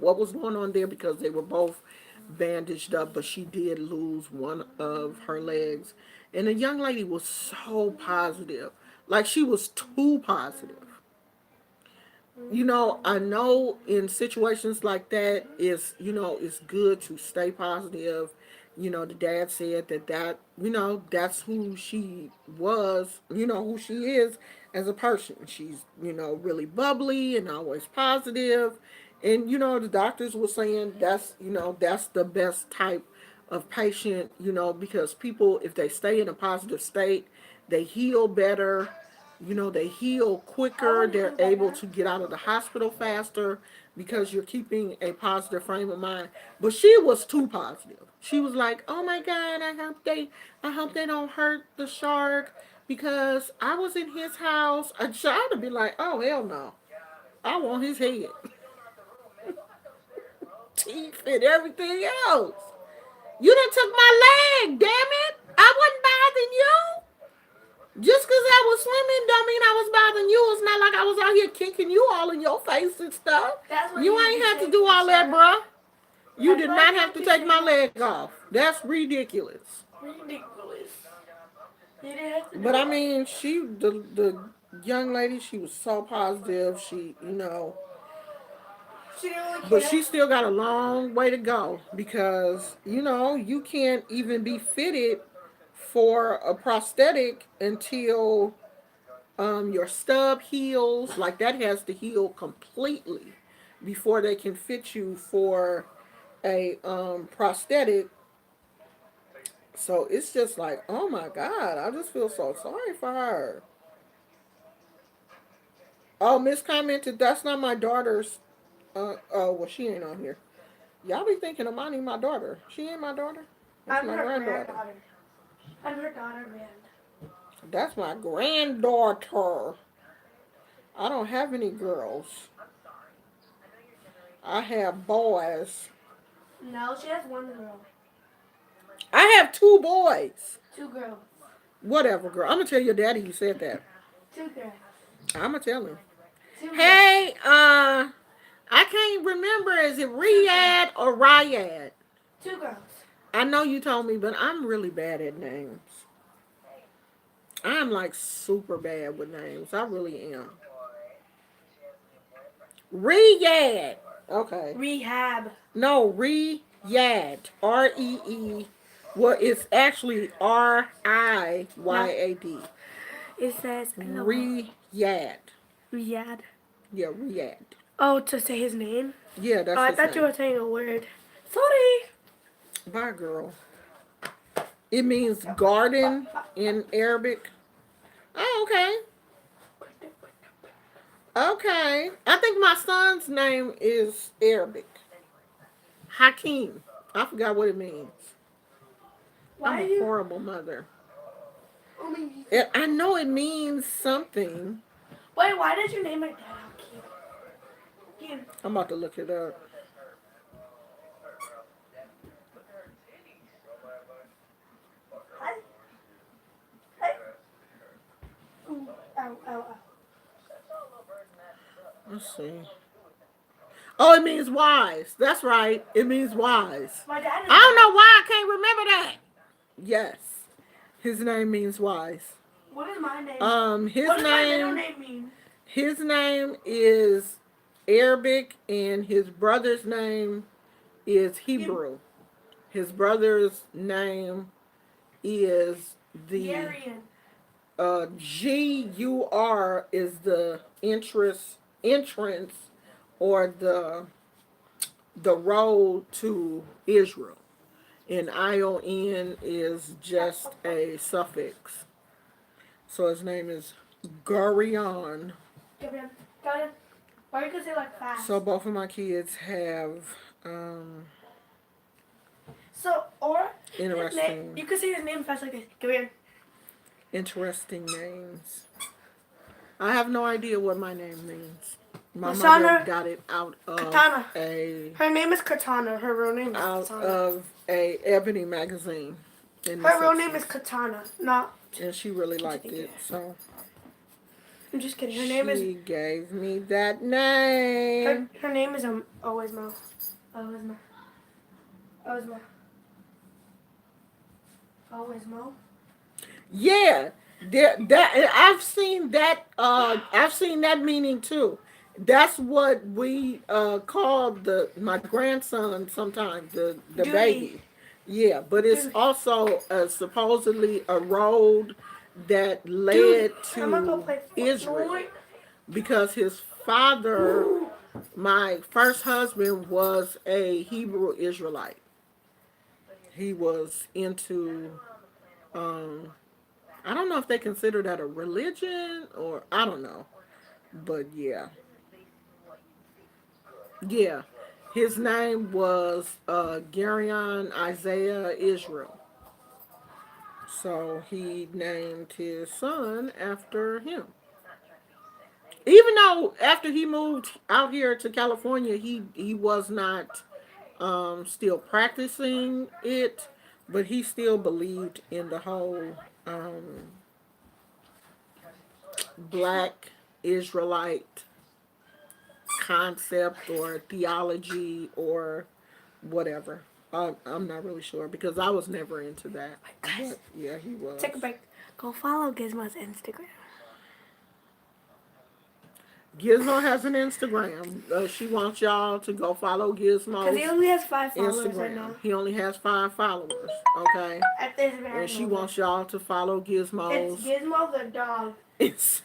what was going on there because they were both bandaged up, but she did lose one of her legs. And the young lady was so positive. Like she was too positive. I know in situations like that, it's good to stay positive. The dad said that's who she was, who she is as a person. She's, really bubbly and always positive. And, the doctors were saying that's the best type of patient, because people, if they stay in a positive state, they heal better, they heal I quicker. want to They're use that able now. to get out of the hospital faster because you're keeping a positive frame of mind. But she was too positive. She was like, "Oh my God, I hope they don't hurt the shark because I was in his house." A child would be like, "Oh hell no, I want his head, teeth, and everything else. You done took my leg, damn it! I wasn't bothering you." Just because I was swimming don't mean I was bothering you. It's not like I was out here kicking you all in your face and stuff. That's what You you need ain't to have to say do to the all that, shark. bruh. You That's did what not you have need to to take say my to leg the shark. off. That's ridiculous. Ridiculous. You didn't have to But do I it. mean, the young lady, she was so positive. She didn't really But care. she still got a long way to go because, you can't even be fitted for a prosthetic until your stub heals. Like that has to heal completely before they can fit you for a prosthetic. So it's just like, oh my God, I just feel so sorry for her. Oh, Miss commented, that's not my daughter's. Oh, well, she ain't on here. Y'all be thinking Amani my daughter. She ain't my daughter. That's I'm my her granddaughter. granddaughter. I'm her daughter, man. That's my granddaughter. I don't have any girls. I have boys. No, she has one girl. I have two boys. Two girls. Whatever, girl. I'm gonna tell your daddy you said that. Two girls. I'm gonna tell him. Two girls. Hey, I can't remember. Is it Two girls. Riyadh or Ryad? Two girls. I know you told me, but I'm really bad at names. I'm like super bad with names. I really am. Riyadh. Okay. Rehab. No, Riyadh. REE. Well, it's actually No, RIYAD. it says Riyadh. Riyadh. Yeah, Riyadh. Oh, to say his name? Yeah, Oh, that's I his thought you name. were saying a word. Sorry. Bye, girl. It means garden in Arabic. Oh, okay. Okay. I think my son's name is Arabic. Hakeem. I forgot what it means. I'm Why a are you? horrible mother. I mean, I know it means something. wait, why did you name my dad Hakeem? I'm about to look it up. Hi. Hi. Ooh, ow, ow, ow. Let's see. Oh, it means wise. That's right. It means wise. My dad I is don't black. know why I can't remember that. Yes. His name means wise. What is my name? Um, his What does my middle name name mean? his name is Arabic and his brother's name is Hebrew. His brother's name is the Garian. GUR is the entrance or the road to Israel. And ION is just a suffix. So his name is Gurion. Garian. Garian. Why you can say like fast? So both of my kids have um, So, or his name, interesting you can say his name fast like this. Garian. interesting names. I have no idea what my name means. My mother Lasana got it Katana. a Her name is Katana. Her real name is out Katana. of a Ebony magazine in the Her real name is 60s. Katana, not. And she really liked it, so I'm just kidding. Her name is. she gave me that name. Her name is always Mo. Always Mo. Always Mo. Always Mo. Yeah, that I've seen that meaning too. That's what we call the my grandson sometimes the Duty. baby. Yeah, but it's Duty. also supposedly a road that Duty. led I'm gonna go to play Israel Fortnite. because his father, Woo. my first husband, was a Hebrew Israelite. He was into um, I don't know if they consider that a religion or I don't know. But yeah. Yeah. His name was Garion Isaiah Israel. So he named his son after him. Even though after he moved out here to California, he was not still practicing it, but he still believed in the whole um, black Israelite concept or theology or whatever. I'm not really sure because I was never into that. Guys, But yeah, he was. take a break. Go follow Gizmo's Instagram. Gizmo has an Instagram. She wants y'all to go follow Because he Gizmo's only has 5 followers right Instagram. now. He only has 5 followers. Okay. At this And very she moment. wants y'all to follow It's Gizmo's. Gizmo the dog. It's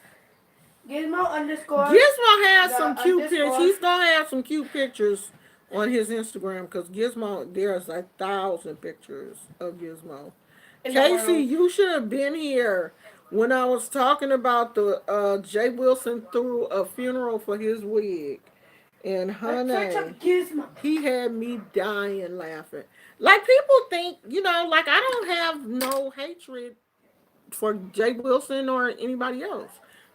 Gizmo underscore Gizmo has the some cute pictures. underscore. He's gonna have some cute pictures on his Instagram because Gizmo, there's 1,000 pictures of Gizmo. In the Casey, world. you should have been here when I was talking about the Jay Wilson threw a funeral for his wig. And Let's search honey, up Gizmo. he had me dying laughing. Like people think, like I don't have no hatred for Jay Wilson or anybody else.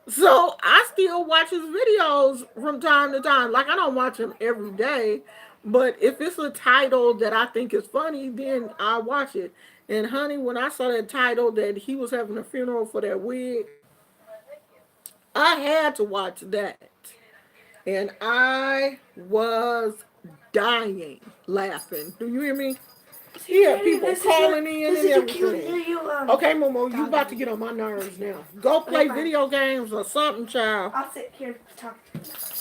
So I still watch his videos from time to time. Like I don't watch him every day, but if it's a title that I think is funny, then I watch it. And honey, when I saw that title that he was having a funeral for that wig, I had to watch that. And I was dying laughing. Do you hear me? See, He had Granny, people calling in this and is a cute everything. little Okay, Momo, you dog. about to get on my nerves now. Go Okay, play fine. video games or something, child. I'll sit here and talk.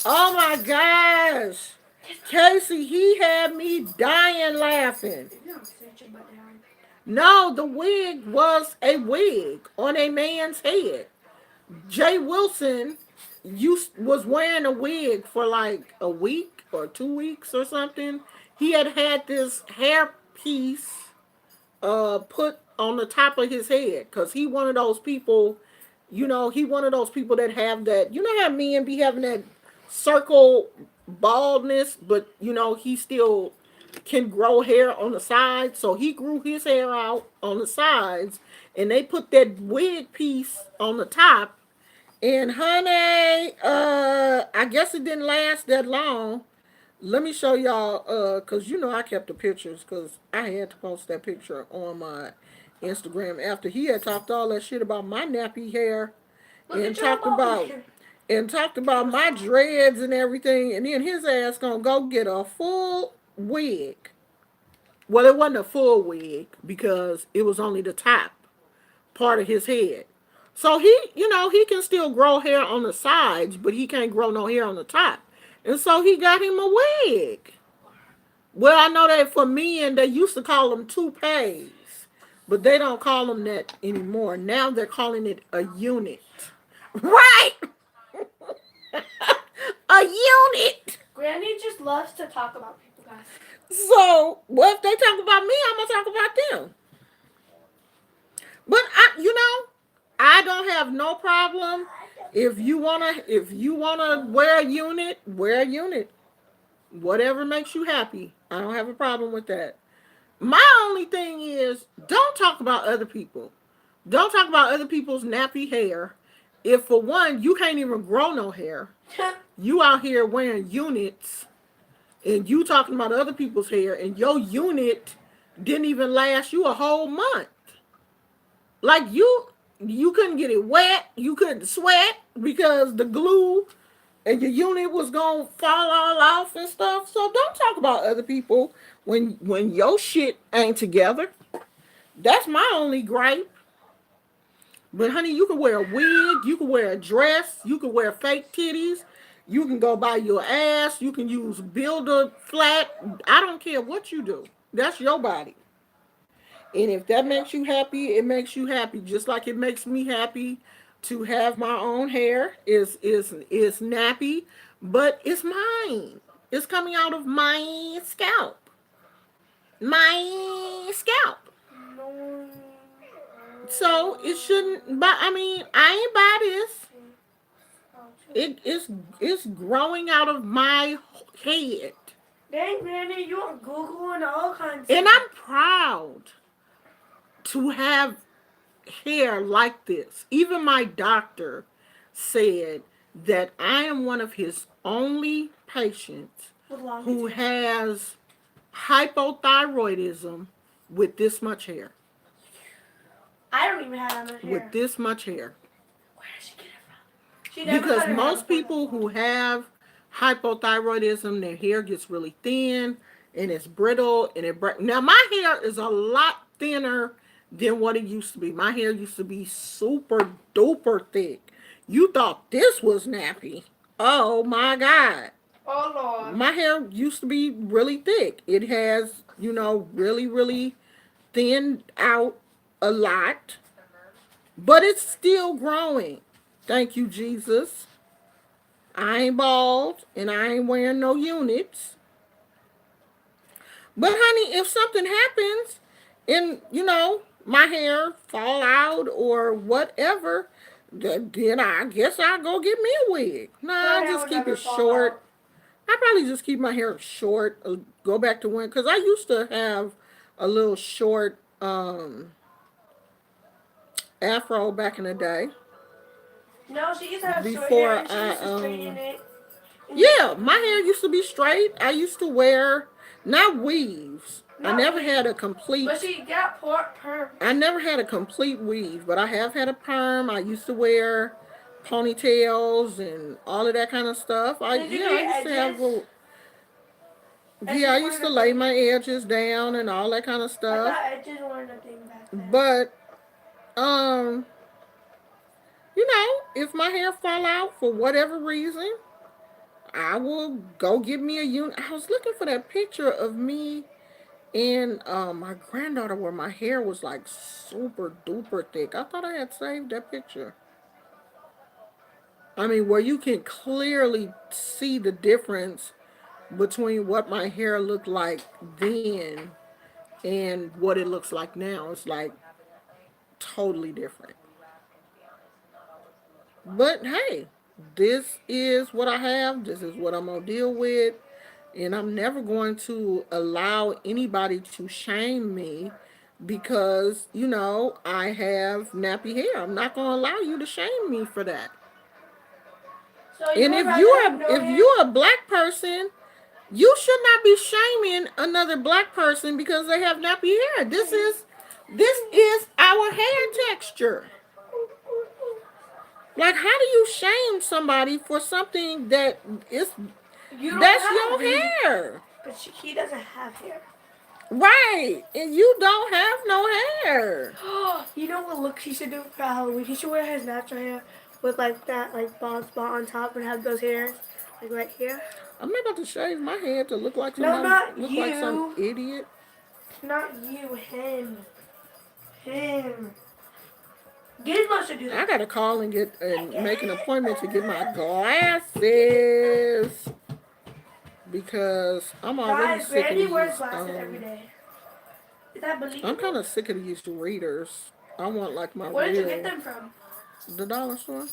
Oh my gosh. Casey, he had me dying laughing. No, search it but down. No, the wig was a wig on a man's head. Jay Wilson was wearing a wig for like a week or 2 weeks or something. He had this hair piece put on the top of his head because he one of those people, he one of those people that have that. You know how men be having that circle baldness, but he still can grow hair on the sides. So he grew his hair out on the sides, and they put that wig piece on the top. And honey, I guess it didn't last that long. Let me show y'all, cause I kept the pictures, cause I had to post that picture on my Instagram after he had talked all that shit about my nappy hair, Look and at your talked bald about hair. my dreads and everything, and then his ass gonna go get a full wig. Well, it wasn't a full wig because it was only the top part of his head. So he can still grow hair on the sides, but he can't grow no hair on the top. And so he got him a wig. Well, I know that for men, they used to call them toupees, but they don't call them that anymore. Now they're calling it a unit. Right? A unit. Granny just loves to talk about people, guys. So, well, if they talk about me, I'm going to talk about them. But I don't have no problem if you wanna wear a unit, wear a unit. Whatever makes you happy. I don't have a problem with that. My only thing is don't talk about other people. Don't talk about other people's nappy hair. If for one, you can't even grow no hair. You out here wearing units and you talking about other people's hair and your unit didn't even last you a whole month. Like you couldn't get it wet, you couldn't sweat because the glue and your unit was gonna fall all off and stuff. So don't talk about other people when your shit ain't together. That's my only gripe. But honey, you can wear a wig, you can wear a dress, you can wear fake titties, you can go buy your ass, you can use builder flat. I don't care what you do. That's your body. And if that makes you happy, it makes you happy. Just like it makes me happy to have my own hair is nappy, but it's mine. It's coming out of my scalp. My scalp. No. So it shouldn't. But I mean, I ain't buy this. It's growing out of my head, Dang, Granny, you on Google and all kinds of and I'm proud to have hair like this. Even my doctor said that I am one of his only patients with long who hair. has hypothyroidism with this much hair. I don't even have that much With hair. this much hair. Where did she get it from? She never Because cut her hair most before people that. who have hypothyroidism, their hair gets really thin and it's brittle and it breaks. Now my hair is a lot thinner than what it used to be. My hair used to be super duper thick. You thought this was nappy. Oh my God. Oh Lord. My hair used to be really thick. It has, really, really thinned out a lot, but it's still growing. Thank you, Jesus. I ain't bald and I ain't wearing no units. But honey, if something happens and my hair fall out or whatever, then I guess I'll go get me a wig. Nah, Her I'll hair just would keep never it fall short. out. I probably just keep my hair short. Go back to when, because I used to have a little short afro back in the day No, she used to have short hair before and she I used to straighten it and get yeah, my hair used to be straight. I used to wear not weaves. I not never had weave, a but complete she got I perms. never had a complete weave, but I have had a perm. I used to wear ponytails and all of that kind of stuff. Did you do I your used to have edges? yeah, I Edges used weren't to a lay thing. my edges down and all that kind of I stuff. thought edges weren't a thing back then. But um, if my hair fall out for whatever reason, I will go get me a unit. I was looking for that picture of me and my granddaughter where my hair was like super duper thick. I thought I had saved that picture. I mean, where you can clearly see the difference between what my hair looked like then and what it looks like now. It's like totally different. But hey, this is what I have. This is what I'm going to deal with. And I'm never going to allow anybody to shame me because, I have nappy hair. I'm not going to allow you to shame me for that. So you And would if rather you're have a, no if hair? you're a black person, you should not be shaming another black person because they have nappy hair. This is our hair texture. Like, how do you shame somebody for something is You don't that's have your hair, hair? but he doesn't have hair. Right. And you don't have no hair. You know what look he should do for Halloween? He should wear his natural hair with like that like bald spot on top and have those hairs like right here. I'm not about to shave my head to No, not look like some you. idiot. Not you. Him. Him. Gizmo should do I that. gotta call and make an appointment to get my glasses because I'm already Guys, sick of Brandy wears these. glasses every day. Is that I'm kind believable? of sick of these readers. I want like my Where did you get real them from? the dollar store.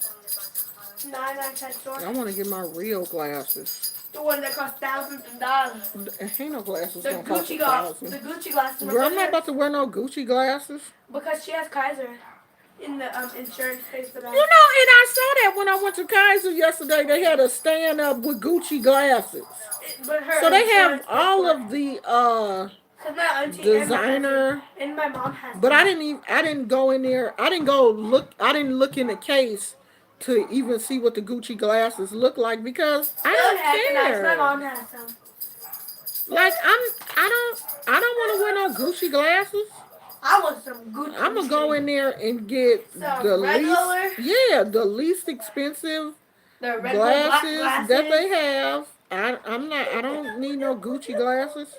99-cent store. I want to get my real glasses. The one that cost thousands of dollars. Ain't no glasses The gonna cost Gucci glass. $1,000. The Gucci glasses. Girl, I'm not about to wear no Gucci glasses. Because she has Kaiser. In the insurance pays for that. And I saw that when I went to Kaiser yesterday. They had a stand up with Gucci glasses. But her So they have insurance pays all for it. of the Cause my auntie designer. and my mom has But them. I didn't go in there. I didn't look in the case to even see what the Gucci glasses look like because I They look don't hecka nice. My care. mom has them. Like I don't want to wear no Gucci glasses. I want some Gucci I'm gonna go in shit. there and get the Some least, regular, the least expensive the regular black glasses that glasses. they have. I'm not. I don't need no Gucci glasses.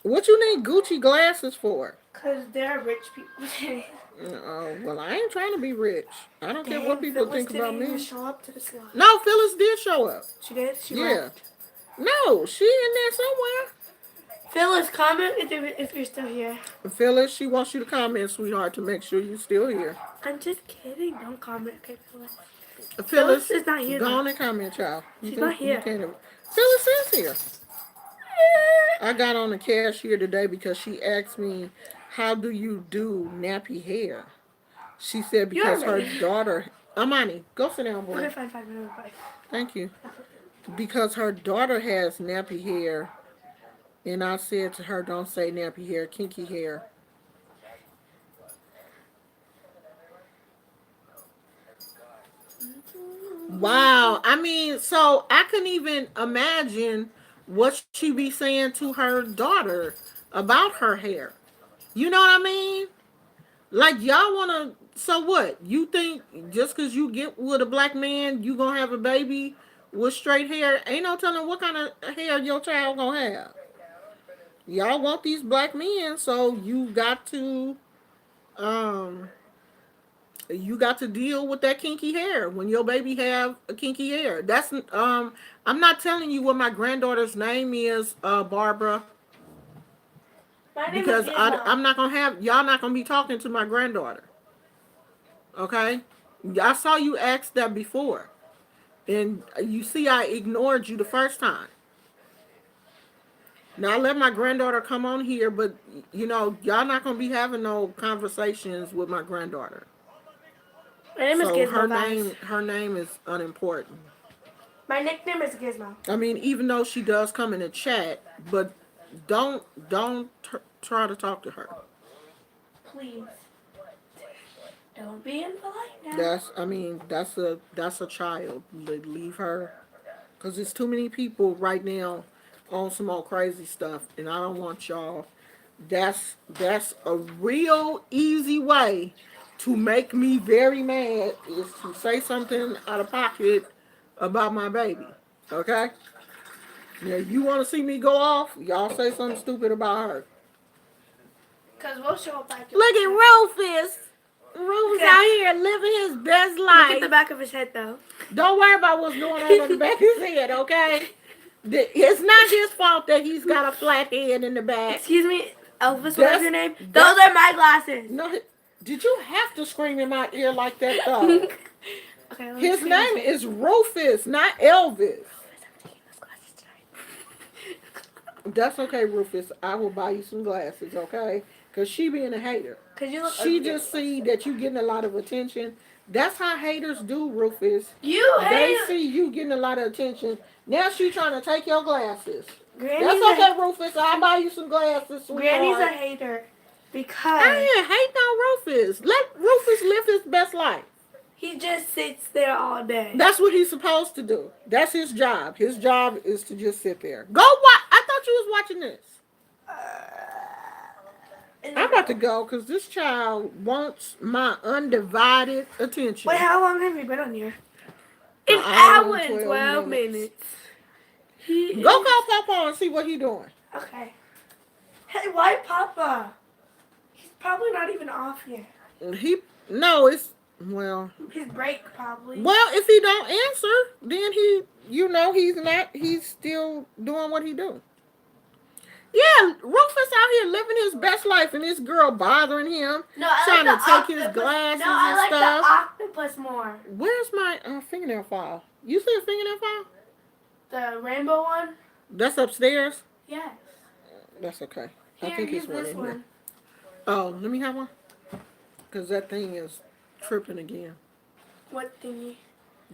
What you need Gucci glasses for? Cause they're rich people. Well, I ain't trying to be rich. I don't care what Dang, people Phyllis think about didn't even me. show up to the salon. No, Phyllis did show up. She did? She Yeah. left. No, she in there somewhere. Phyllis, comment if you're still here. Phyllis, she wants you to comment, sweetheart, to make sure you're still here. I'm just kidding. Don't comment, okay, Phyllis? Phyllis Phyllis, is not here go though. on and comment, child. She's not You here. can't. Phyllis is here. I got on the cashier today because she asked me, "How do you do nappy hair?" She said You're because her late. daughter, Amani, go sit down, Okay, boy. fine, 5 minutes. Bye. Thank you. Because her daughter has nappy hair, and I said to her, "Don't say nappy hair, kinky hair." Wow. I mean, so I couldn't even imagine what she be saying to her daughter about her hair. You know what I mean? Like y'all wanna so what? You think just cause you get with a black man, you gonna have a baby with straight hair? Ain't no telling what kind of hair your child gonna have. Y'all want these black men, so um you got to deal with that kinky hair when your baby have a kinky hair. I'm not telling you what my granddaughter's name is, Barbara. My name is because Gizmo. I'm not gonna have y'all not gonna be talking to my granddaughter. Okay, I saw you ask that before, and you see I ignored you the first time. Now I let my granddaughter come on here, but y'all not gonna be having no conversations with my granddaughter. My name is So Gizmo, guys. her name is unimportant. My nickname is Gizmo. I mean, even though she does come in the chat, but don't try to talk to her. Please. Don't be impolite now. That's a child. Leave her, cause there's too many people right now on some old crazy stuff, and I don't want y'all. That's a real easy way to make me very mad is to say something out of pocket about my baby. Okay? Now you want to see me go off? Y'all say something stupid about her. Because we'll show up back. Look at Rufus. Rufus out here living his best Look at the life. back of his head, though. Don't worry about what's going on the back of his head, okay? It's not his fault that he's got a flat head in the back. Excuse me, Elvis, whatever That's your name. Those are my glasses. no. Did you have to scream in my ear like that though? Okay, His name is Rufus, not Elvis. That's okay, Rufus. I will buy you some glasses, okay? Because she being a hater. Cause you look She just see that you getting a lot of attention. That's how haters do, Rufus. You They hate. see you getting a lot of attention. Now she trying to take your glasses. Granny's That's okay, Rufus. I'll buy you some glasses, Granny's a sweetheart. hater because I ain't hating on Rufus. Let Rufus live his best life. he just sits there all day. That's what he's supposed to do. That's his job. His job is to just sit there. Go watch. I thought you was watching this. I'm about to go because this child wants my undivided attention. Wait, how long have you been on here? An hour and 12 minutes. Go call Papa and see what he doing. Okay. Hey, why Papa? He's probably not even off yet. Well. His break probably. Well, if he don't answer, then he's still doing what he do. Yeah, Rufus out here living his best life, and this girl bothering him, trying to take his glasses and stuff. No, I like the octopus more. Where's my fingernail file? You see a fingernail file? The rainbow one? That's upstairs? Yes. That's okay. Here, I think use it's one this in here. one. Oh, let me have one. Because that thing is tripping again. What thingy?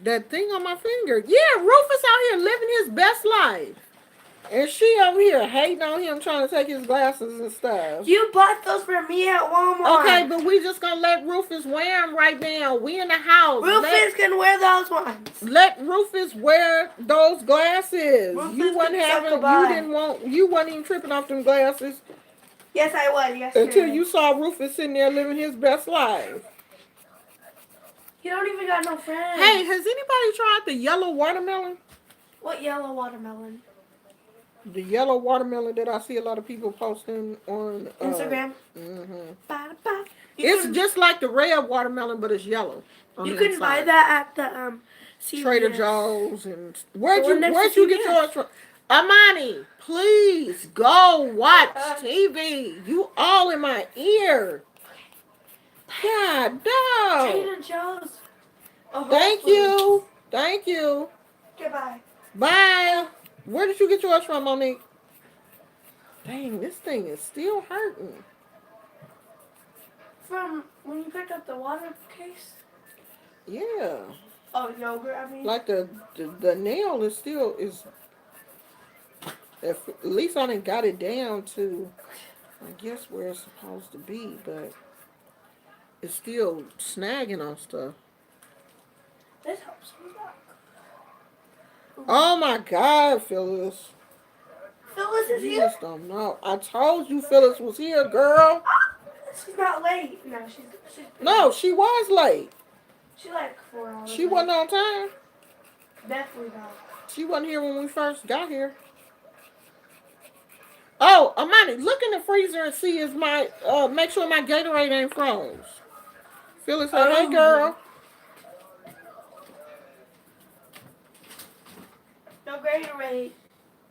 That thing on my finger. Yeah, Rufus out here living his best life. And she over here hating on him, trying to take his glasses and stuff. You bought those for me at Walmart. Okay, but we just gonna let Rufus wear them right now. We in the house. Rufus can wear those ones. Let Rufus wear those glasses. Rufus You wasn't you wasn't even tripping off them glasses. Yes, I was. Yesterday. Until you saw Rufus sitting there living his best life. You don't even got no friends. Hey, has anybody tried the yellow watermelon? What yellow watermelon? The yellow watermelon that I see a lot of people posting on Instagram. It's just like the red watermelon, but it's yellow. You can buy that at the CVS. Trader Joe's and where'd you get yours from? Amani, please go watch TV. You all in my ear. God, no. Trader Joe's. Thank you. Goodbye. Bye. Where did you get yours from, Monique? Dang, this thing is still hurting. From when you picked up the water case? Yeah. Oh, yogurt, I mean? Like the nail is still at least I done got it down to, I guess, where it's supposed to be, but it's still snagging on stuff. This helps me back. Oh my God, Phyllis. Phyllis is You here? just don't know. I told you Phyllis was here, girl. She's not late. No, No, she was late. She's like 4 hours. She wasn't on time. Definitely not. She wasn't here when we first got here. Oh, Amani, look in the freezer and see if make sure my Gatorade ain't froze. Phyllis said, hey, girl. No Gatorade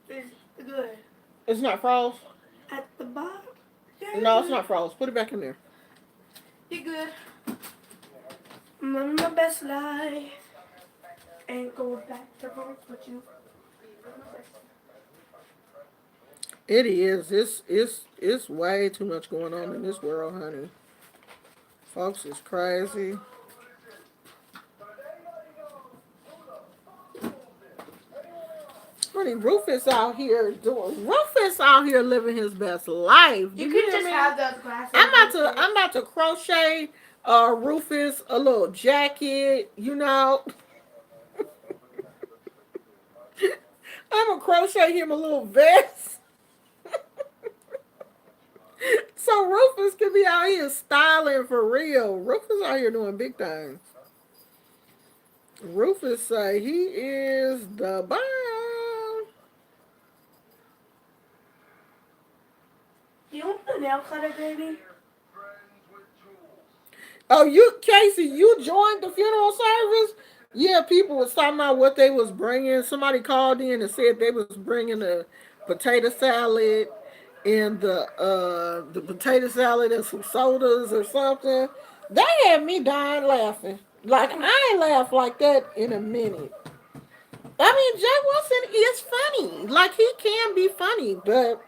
is good. It's not froze? At the bottom? No, it's not froze. Put it back in there. You good? I'm living my best life. Ain't going back to work with you. It is. It's way too much going on in this world, honey. Folks is crazy. Honey, Rufus out here living his best life. Do You you could hear just me? have those glasses. I'm about to crochet Rufus a little jacket, you know. I'm gonna crochet him a little vest. So Rufus can be out here styling for real. Rufus out here doing big things. Rufus say he is the bomb. Do you want the nail cutter, baby? Oh, you, Casey, you joined the funeral service? Yeah, people was talking about what they was bringing. Somebody called in and said they was bringing a potato salad and the potato salad and some sodas or something. They had me dying laughing. Like I ain't laughed like that in a minute. I mean, Jay Wilson is funny. Like he can be funny, but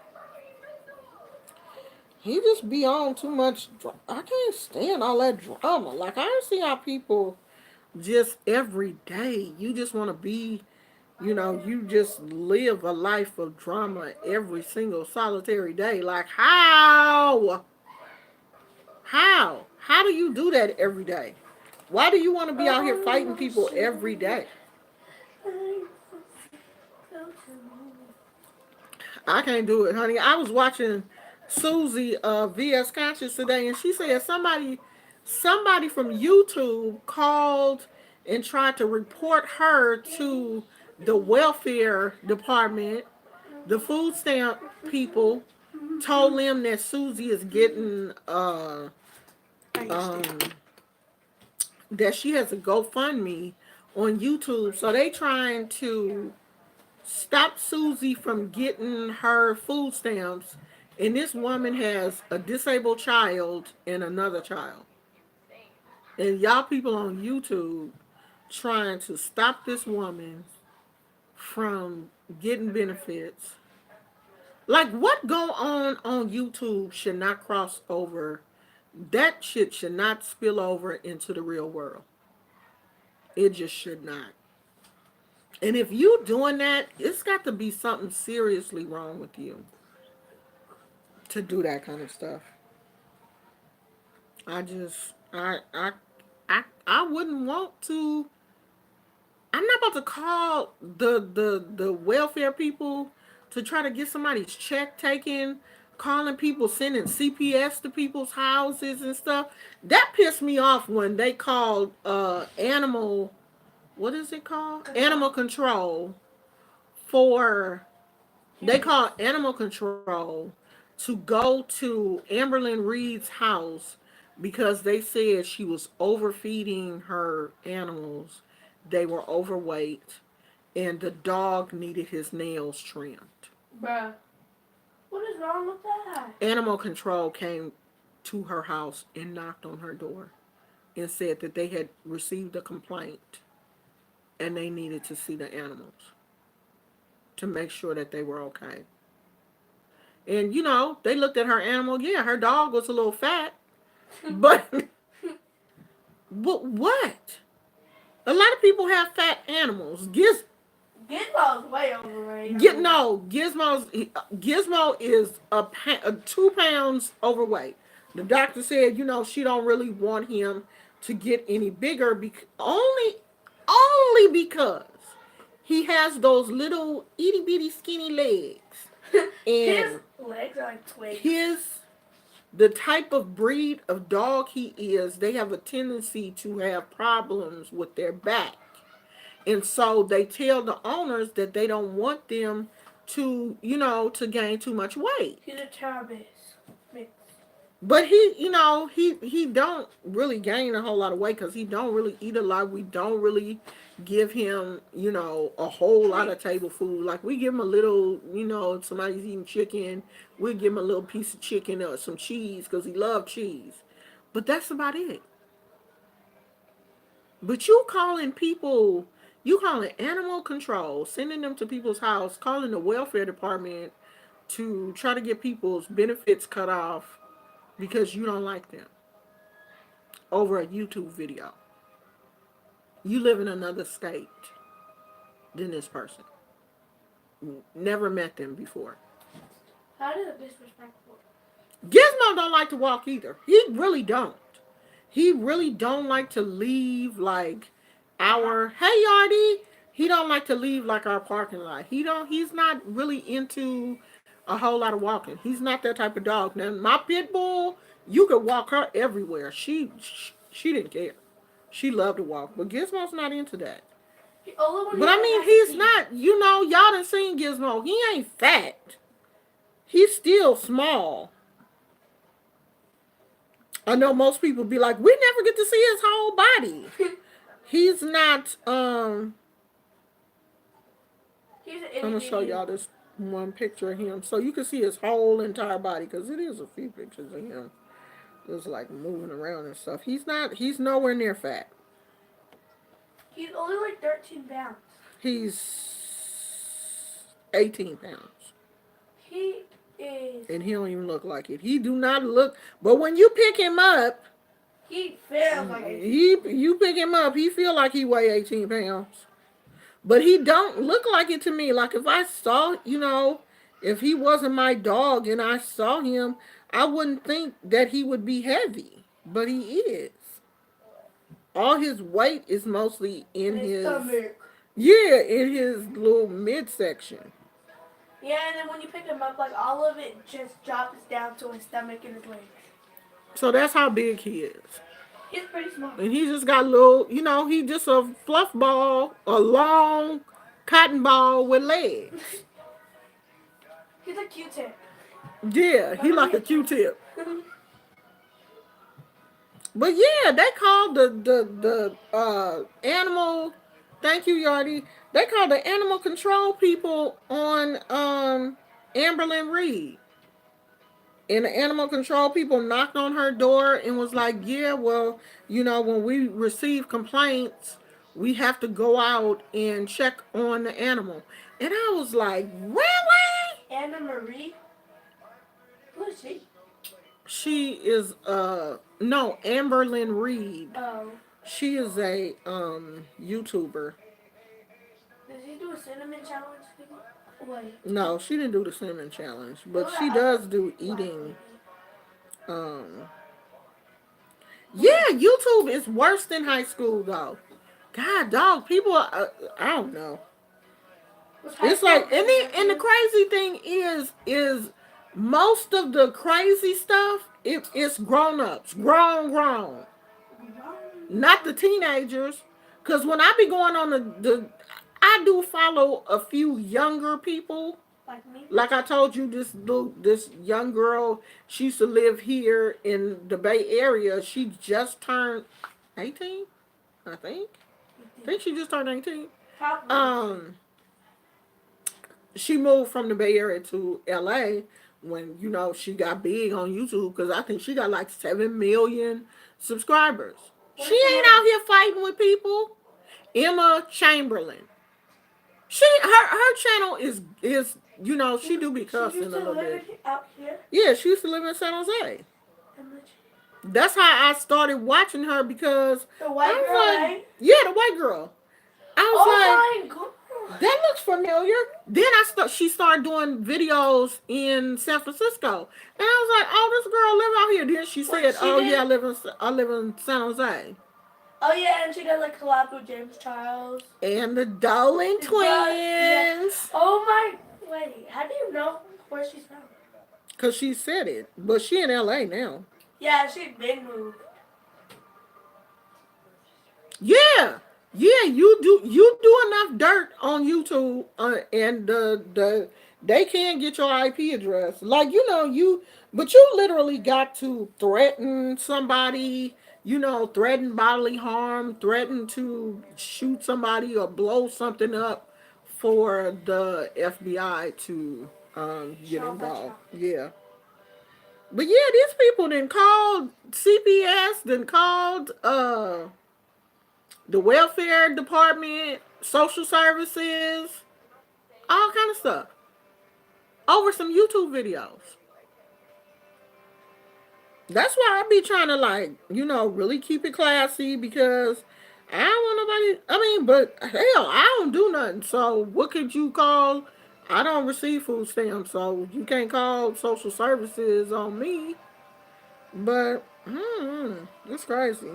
he just be on too much. I can't stand all that drama. Like I don't see how people just every day you just want to be, you just live a life of drama every single solitary day. Like how do you do that every day? Why do you want to be out here fighting people every day? I can't do it, honey. I was watching Susie VS Conscious today, and she said somebody from YouTube called and tried to report her to the welfare department. The food stamp people told them that Susie is getting um that she has a GoFundMe on YouTube, so they trying to stop Susie from getting her food stamps. And this woman has a disabled child and another child. And y'all people on YouTube trying to stop this woman from getting benefits. Like what go on YouTube should not cross over. That shit should not spill over into the real world. It just should not. And if you doing that, it's got to be something seriously wrong with you to do that kind of stuff. I just I wouldn't want to. I'm not about to call the welfare people to try to get somebody's check taken, calling people, sending CPS to people's houses and stuff. That pissed me off when they called animal, what is it called? Animal control for they called animal control to go to Amberlyn Reed's house because they said she was overfeeding her animals. They were overweight, and the dog needed his nails trimmed. Bruh, what is wrong with that? Animal control came to her house and knocked on her door and said that they had received a complaint and they needed to see the animals to make sure that they were okay. And they looked at her animal. Yeah, her dog was a little fat, but but what? A lot of people have fat animals. Gizmo's way overrated. Gizmo is 2 pounds overweight. The doctor said, she don't really want him to get any bigger only because he has those little itty bitty skinny legs. His And legs are like twigs. the type of breed of dog he is, they have a tendency to have problems with their back. And so they tell the owners that they don't want them to gain too much weight. He's a Chavez mix. But he don't really gain a whole lot of weight because he don't really eat a lot. We don't really give him, a whole lot of Treats. table food. Like we give him a little, if somebody's eating chicken, we give him a little piece of chicken or some cheese because he loves cheese. But that's about it. But you calling animal control, sending them to people's house, calling the welfare department to try to get people's benefits cut off because you don't like them over a YouTube video. You live in another state than this person. Never met them before. How did it disrespectful? Gizmo don't like to walk either. He really don't. He really don't like to leave like our hey Yardy. He don't like to leave like our parking lot. He's not really into a whole lot of walking. He's not that type of dog. Now my pit bull, you could walk her everywhere. She didn't care. She loved to walk. But Gizmo's not into that. The only one But who I ever mean has to he's pee. not, y'all done seen Gizmo. He ain't fat. He's still small. I know most people be like, we never get to see his whole body. He's not. He's an I'm itty gonna show bitty. y'all this one picture of him, so you can see his whole entire body, because it is a few pictures of him just like moving around and stuff. He's not. He's nowhere near fat. He's only like 13 pounds. He's 18 pounds, He is. and he don't even look like it. He do not look. But when you pick him up, He feels like a. you pick him up, he feel like he weigh 18 pounds. But he don't look like it to me. Like if I saw, if he wasn't my dog and I saw him, I wouldn't think that he would be heavy. But he is. All his weight is mostly In in his his, stomach. yeah, in his little midsection. Yeah, and then when you pick him up, like all of it just drops down to his stomach and his legs. So that's how big he is. He's pretty small. And he just got little, he just a fluff ball, a long cotton ball with legs. He's a Q-tip. Yeah, he like a Q-tip. But yeah, they called the animal. Thank you, Yardy. They called the animal control people on Amberlyn Reed, and the animal control people knocked on her door and was like, "Yeah, well, when we receive complaints, we have to go out and check on the animal." And I was like, "Really?" Anna Marie. Who is she? She is no, Amberlyn Reed. Oh. She is a YouTuber. Does he do a cinnamon challenge? Wait. No, she didn't do the cinnamon challenge, but What she about does other do black eating. lady? Um, yeah, YouTube is worse than high school though. God, dog, people. I don't know. Was high It's school like, better and the than crazy thing is most of the crazy stuff. It's grown ups, grown. Not the teenagers. Because when I be going on I do follow a few younger people. like me? Like I told you, this young girl, she used to live here in the Bay Area. She just turned 18, I think. I think she just turned 18. Probably. She moved from the Bay Area to LA when she got big on YouTube, because I think she got like 7 million subscribers. What She is her ain't name? out here fighting with people. Emma Chamberlain. Her channel is she do be She cussing a used to little live bit. out here. Yeah, she used to live in San Jose. And That's how I started watching her, because the white I was girl, like, right? yeah, the white girl. I was Oh my god. like, that looks familiar. Then she started doing videos in San Francisco, and I was like, oh, this girl live out here. Then she What said, she oh did? yeah, I live in San Jose. Oh yeah, and she did like collab with James Charles. And the Dolan Yeah. twins. Oh my. Wait. How do you know where she's from? Cause she said it, but she in LA now. Yeah, she big moved. Yeah, yeah, you do enough dirt on YouTube, and They can get your IP address. Like, but you literally got to threaten somebody, threaten bodily harm, threaten to shoot somebody or blow something up for the FBI to get Show that involved. show. Yeah. But yeah, these people then called CPS, then called the welfare department, social services, all kind of stuff over some YouTube videos. That's why I be trying to really keep it classy because I don't want nobody. I mean, but hell, I don't do nothing. So what could you call? I don't receive food stamps, so you can't call social services on me. But it's crazy.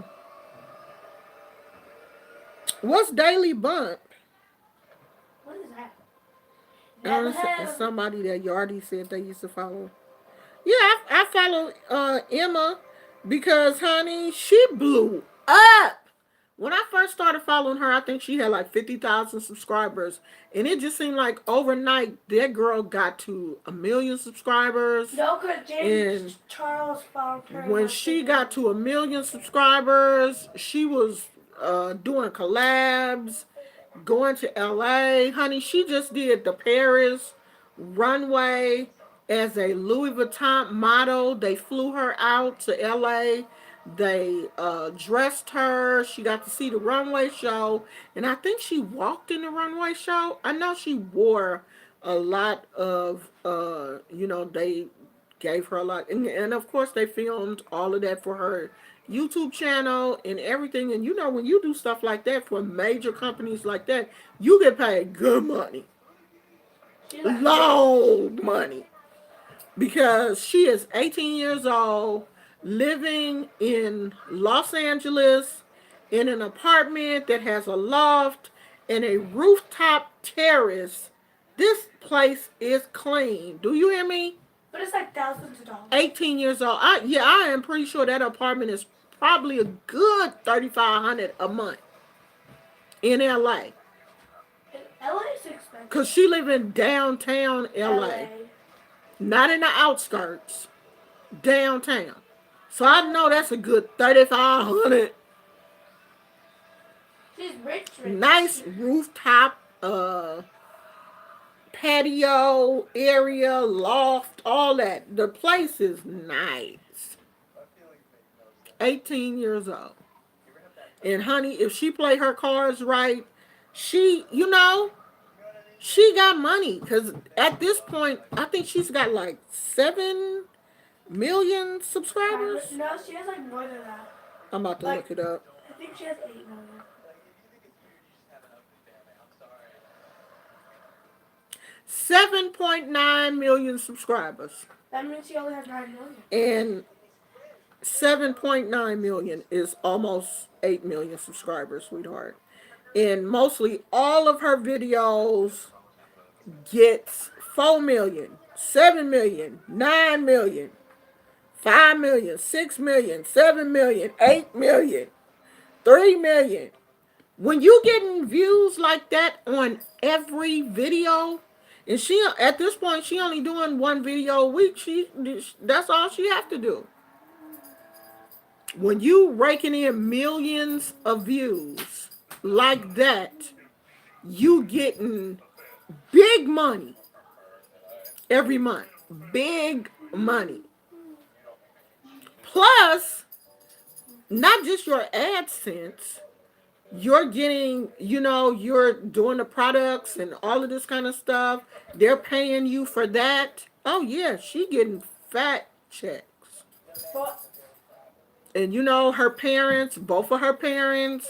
What's Daily Bump? What is that? Never It's have. somebody that Yardy said they used to follow. Yeah, I follow Emma because, honey, she blew up. When I first started following her, I think she had like 50,000 subscribers. And it just seemed like overnight that girl got to a million subscribers. No, because And James Charles found her when once she again. got to a million subscribers, she was doing collabs, going to LA. Honey, she just did the Paris runway as a Louis Vuitton model. They flew her out to LA. They dressed her. She got to see the runway show. And I think she walked in the runway show. I know she wore a lot of, they gave her a lot. And of course, they filmed all of that for her YouTube channel and everything. And when you do stuff like that for major companies like that, you get paid good money, She's like rich. long money, because she is 18 years old, living in Los Angeles in an apartment that has a loft and a rooftop terrace. This place is clean. Do you hear me? But it's like thousands of dollars. 18 years old. I am pretty sure that apartment is probably a good 3,500 a month in LA. LA is expensive. Cause she live in downtown LA, LA. not in the outskirts, downtown. So I know that's a good 3,500. She's rich, rich. Nice rooftop, patio area, loft, all that. The place is nice. 18 years old. And honey, if she play her cards right, she, she got money. Because at this point, I think she's got like 7 million subscribers. No, she has like more than that. I'm about to Like, look it up. I think she has 8 million. 7.9 million subscribers. That means she only has 9 million. And 7.9 million is almost 8 million subscribers, sweetheart. And mostly all of her videos gets 4 million, 7 million, 9 million, 5 million, 6 million, 7 million, 8 million, 3 million. When you getting views like that on every video, and she at this point she only doing one video a week. That's all she have to do. When you raking in millions of views like that, you getting big money every month. Big money. Plus, not just your AdSense, you're getting, you're doing the products and all of this kind of stuff. They're paying you for that. Oh yeah, she getting fat checks. But And her parents, both of her parents,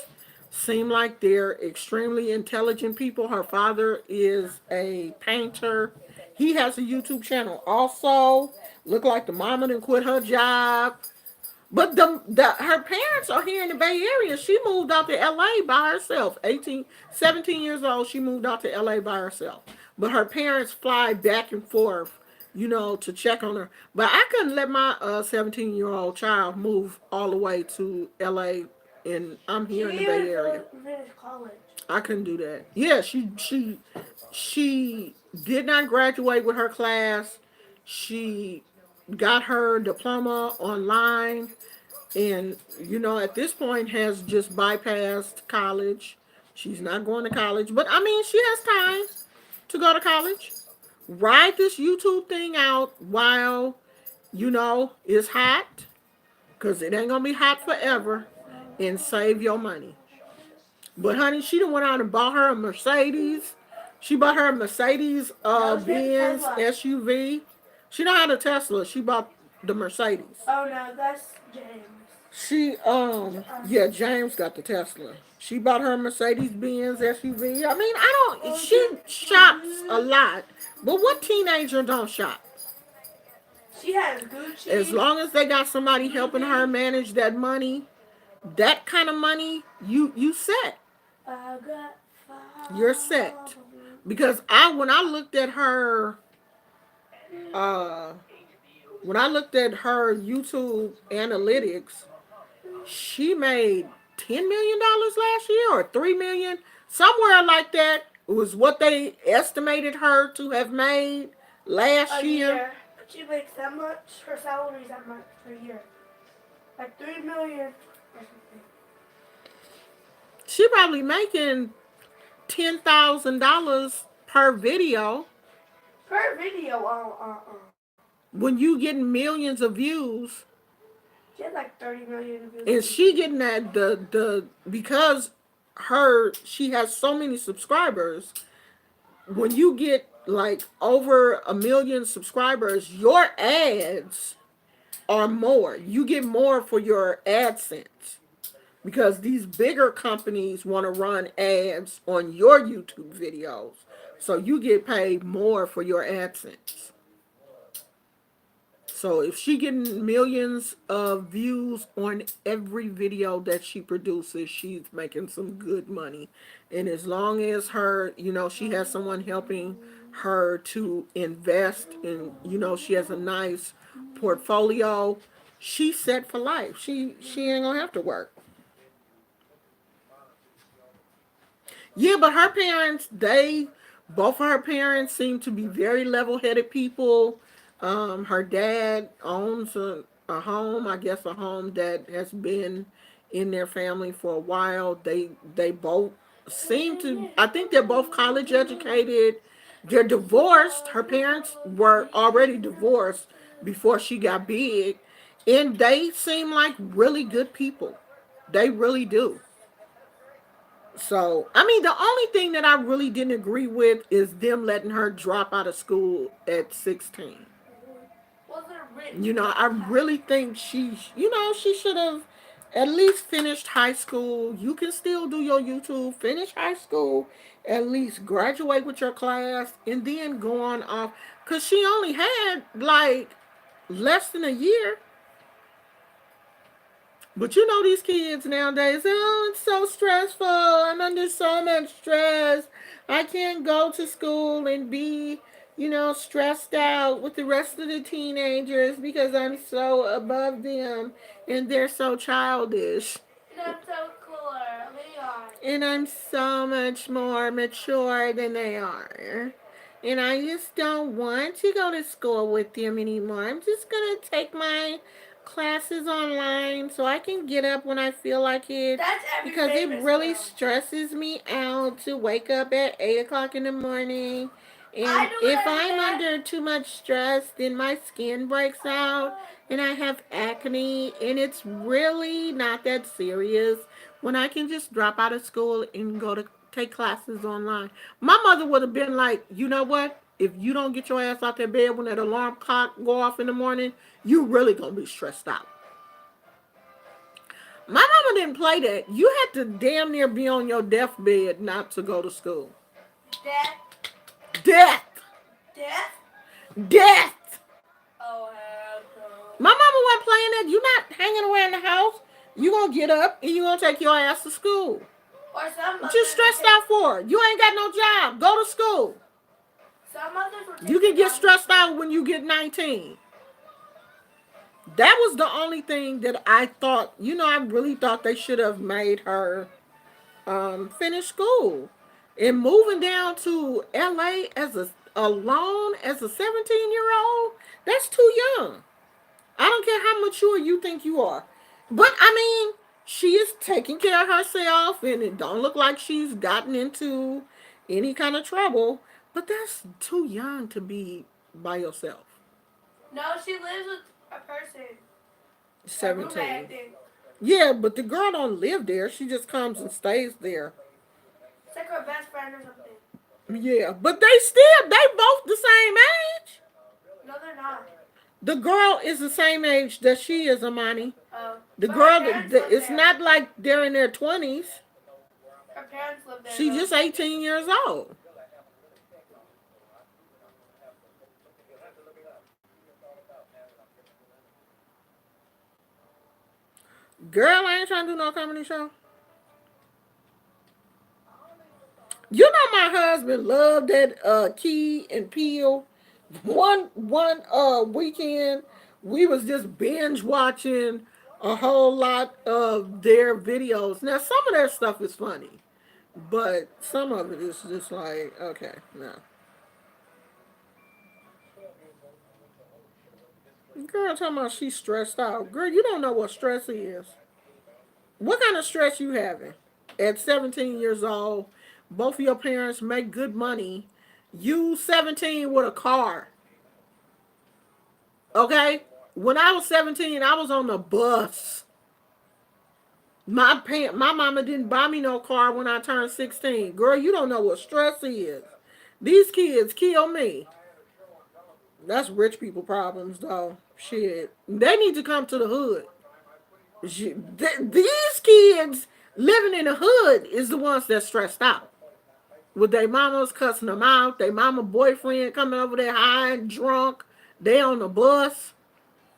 seem like they're extremely intelligent people. Her father is a painter. He has a YouTube channel also. Look like the mama didn't quit her job. But her parents are here in the Bay Area. She moved out to LA by herself. 17 years old, she moved out to LA by herself. But her parents fly back and forth, to check on her. But I couldn't let my 17-year-old child move all the way to LA, and I'm she here in the didn't Bay Area. even finish college. I couldn't do that. Yeah, she did not graduate with her class. She got her diploma online, and at this point has just bypassed college. She's not going to college, but I mean, she has time to go to college. Ride this YouTube thing out while it's hot, because it ain't gonna be hot forever, and save your money. But honey, she done went out and bought her a Mercedes. She bought her a Mercedes No, she has a Benz Tesla. SUV. She don't have a Tesla. She bought the Mercedes. Oh no, that's James. She yeah, James got the Tesla. She bought her a Mercedes Benz SUV. I mean, I don't. She shops a lot, but what teenager don't shop? She has As Gucci. long as they got somebody helping her manage that money, that kind of money, you set. I got You're set. Because I when I looked at her uh when I looked at her YouTube analytics, she made $10 million last year, or 3 million, somewhere like that. It was what they estimated her to have made last a year. year. She makes that much. Her salary's that much per year. Like 3 million or something. She probably making $10,000 per video. Per video, When you getting millions of views, She has like 30 million views. and she getting that the because she has so many subscribers. When you get like over a million subscribers, your ads are more. You get more for your AdSense, because these bigger companies want to run ads on your YouTube videos. So you get paid more for your AdSense. So if she getting millions of views on every video that she produces, she's making some good money. And as long as she has someone helping her to invest, and she has a nice portfolio, she's set for life. She ain't gonna have to work. Yeah, but her parents, both of her parents seem to be very level-headed people. Her dad owns a home, I guess a home that has been in their family for a while. They both seem to, I think they're both college educated. They're divorced. Her parents were already divorced before she got big, and they seem like really good people. They really do. So, I mean, the only thing that I really didn't agree with is them letting her drop out of school at 16. Was it rich? I really think she should have at least finished high school. You can still do your YouTube, finish high school, at least graduate with your class, and then go on off. Because she only had like less than a year. But these kids nowadays, oh, it's so stressful. I'm under so much stress. I can't go to school and be, stressed out with the rest of the teenagers because I'm so above them and they're so childish. That's so cooler. They are. And I'm so much more mature than they are. And I just don't want to go to school with them anymore. I'm just going to take my classes online so I can get up when I feel like it, That's every because it famous really girl. stresses me out to wake up at 8 o'clock in the morning. I And do it if every I'm day. under too much stress, then my skin breaks out and I have acne, and it's really not that serious when I can just drop out of school and go to take classes online. My mother would have been like, you know what? If you don't get your ass out that bed when that alarm clock go off in the morning, you really gonna be stressed out. My mama didn't play that. You had to damn near be on your deathbed not to go to school. Death. Death! Death? Death! Oh, hell no. My mama wasn't playing that. You not hanging around the house. You gonna get up and you gonna take your ass to school. Or some What you mothers would stressed take, out for? You ain't got no job. Go to school. some mothers would You take can their get daughters to stressed school. out when you get 19. That was the only thing that I thought, I really thought they should have made her finish school. And moving down to LA as alone as a 17-year-old, that's too young. I don't care how mature you think you are. But I mean, she is taking care of herself and it don't look like she's gotten into any kind of trouble. But that's too young to be by yourself. No, she lives with a person, a roommate, I 17. think. Yeah, but the girl don't live there. She just comes and stays there. It's like her best friend or something. Yeah, but they both the same age. No, they're not. The girl is the same age that she is, Amani. The But her girl, parents live it's there. not like they're in their 20s. Her parents live there She's though. just 18 years old. Girl, I ain't trying to do no comedy show. You know my husband loved that Key and Peele. One weekend we was just binge watching a whole lot of their videos. Now some of their stuff is funny, but some of it is just like, okay, no. Girl talking about she's stressed out. Girl, you don't know what stress is. What kind of stress you having? At 17 years old, both of your parents make good money. You 17 with a car. Okay? When I was 17, I was on the bus. My mama didn't buy me no car when I turned 16. Girl, you don't know what stress is. These kids kill me. That's rich people problems though. Shit. They need to come to the hood. These kids living in the hood is the ones that stressed out. With their mamas cussing them out, their mama boyfriend coming over there high and drunk. They on the bus.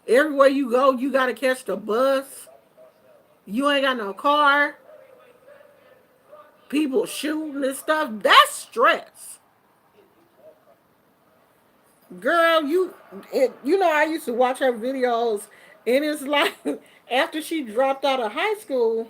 Everywhere you go, you gotta catch the bus. You ain't got no car. People shooting and stuff. That's stress. Girl, you know I used to watch her videos and it's like after she dropped out of high school,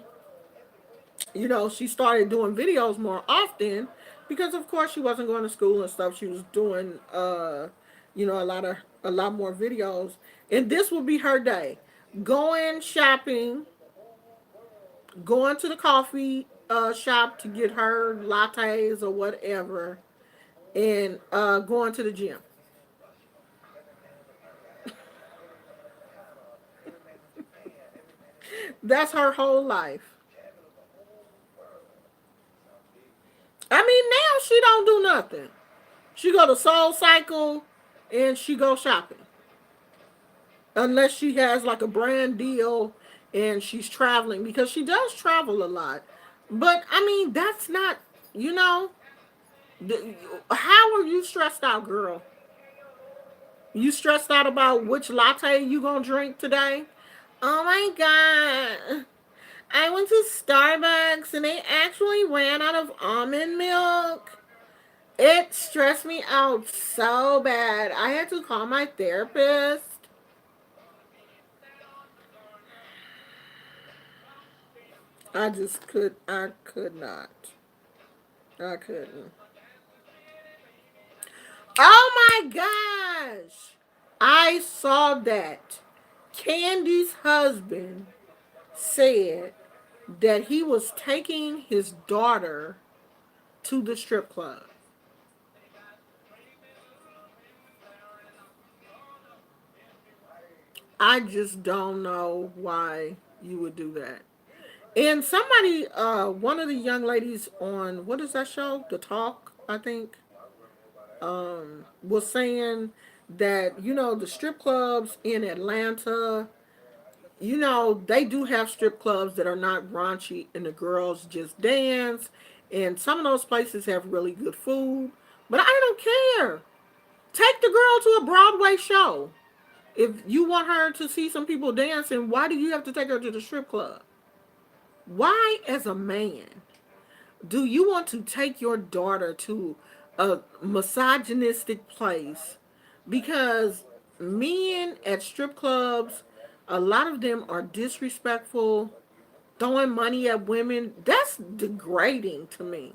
she started doing videos more often because of course she wasn't going to school and stuff. She was doing a lot more videos. And this would be her day. Going shopping, going to the coffee shop to get her lattes or whatever, and going to the gym. That's her whole life. I mean, now she don't do nothing. She go to Soul Cycle and she go shopping. Unless she has like a brand deal and she's traveling because she does travel a lot. But I mean, that's not, you know, how are you stressed out, girl? You stressed out about which latte you gonna drink today? Oh my god. I went to Starbucks and they actually ran out of almond milk. It stressed me out so bad. I had to call my therapist. I could not. I couldn't. Oh my gosh! I saw that. Candy's husband said that he was taking his daughter to the strip club. I just don't know why you would do that. And somebody, one of the young ladies on, what is that show? The Talk, I think, was saying that, the strip clubs in Atlanta, they do have strip clubs that are not raunchy and the girls just dance. And some of those places have really good food. But I don't care. Take the girl to a Broadway show. If you want her to see some people dancing, why do you have to take her to the strip club? Why, as a man, do you want to take your daughter to a misogynistic place? Because men at strip clubs, a lot of them are disrespectful, throwing money at women. That's degrading to me.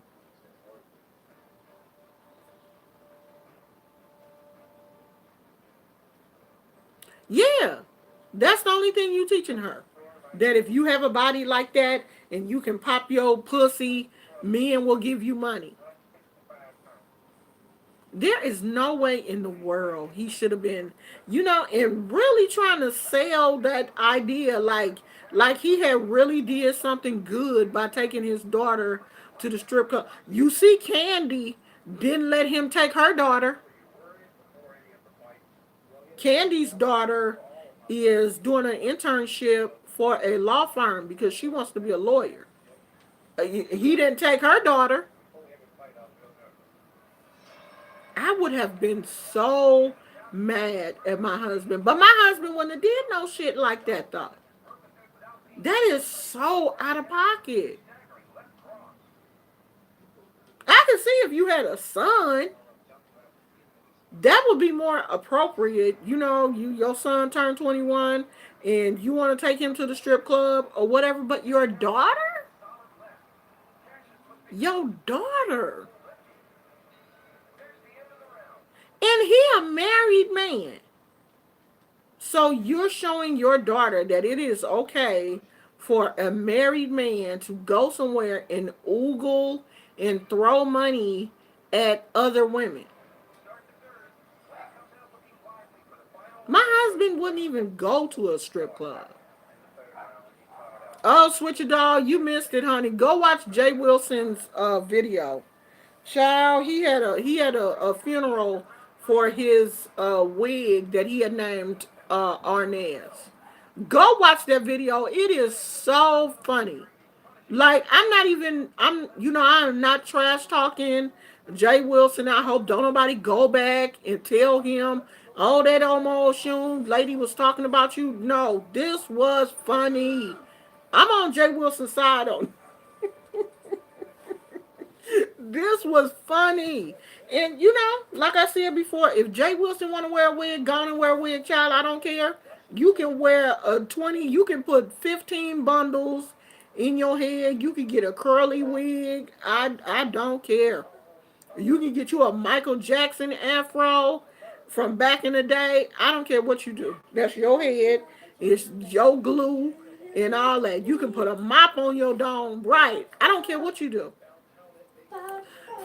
Yeah. That's the only thing you teaching her. That if you have a body like that and you can pop your pussy, men will give you money. There is no way in the world he should have been, and really trying to sell that idea like he had really did something good by taking his daughter to the strip club. You see, Candy didn't let him take her daughter. Candy's daughter is doing an internship for a law firm because she wants to be a lawyer. He didn't take her daughter. I would have been so mad at my husband. But my husband wouldn't have did no shit like that though. That is so out of pocket. I can see if you had a son, that would be more appropriate. Your son turned 21 and you want to take him to the strip club or whatever, but your daughter, and he a married man. So you're showing your daughter that it is okay for a married man to go somewhere and oogle and throw money at other women. My husband wouldn't even go to a strip club. Oh, Switcher Dog, you missed it, honey. Go watch Jay Wilson's video. Child, he had a funeral for his wig that he had named Arnaz. Go watch that video. It is so funny. Like I'm not trash talking Jay Wilson. I hope don't nobody go back and tell him, oh, that almost Shun lady was talking about you. No, this was funny. I'm on Jay Wilson's side on this was funny. And like I said before, if Jay Wilson want to wear a wig, go on and wear a wig, child. I don't care. You can wear a 20. You can put 15 bundles in your head. You can get a curly wig. I don't care. You can get you a Michael Jackson afro from back in the day. I don't care what you do. That's your head. It's your glue and all that. You can put a mop on your dome. Right. I don't care what you do.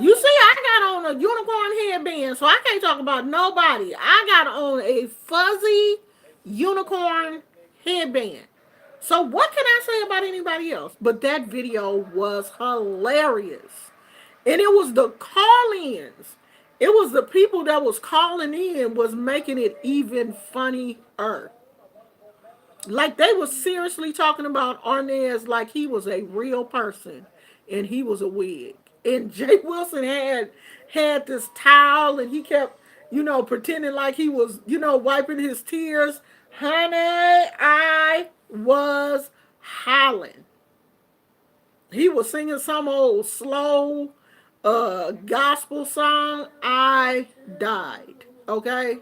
You see, I got on a unicorn headband, so I can't talk about nobody. I got on a fuzzy unicorn headband. So what can I say about anybody else? But that video was hilarious. And it was the call-ins. It was the people that was calling in was making it even funnier. Like they was seriously talking about Arnaz like he was a real person and he was a wig. And Jay Wilson had this towel and he kept, pretending like he was, wiping his tears. Honey, I was howling. He was singing some old slow gospel song. I died. Okay?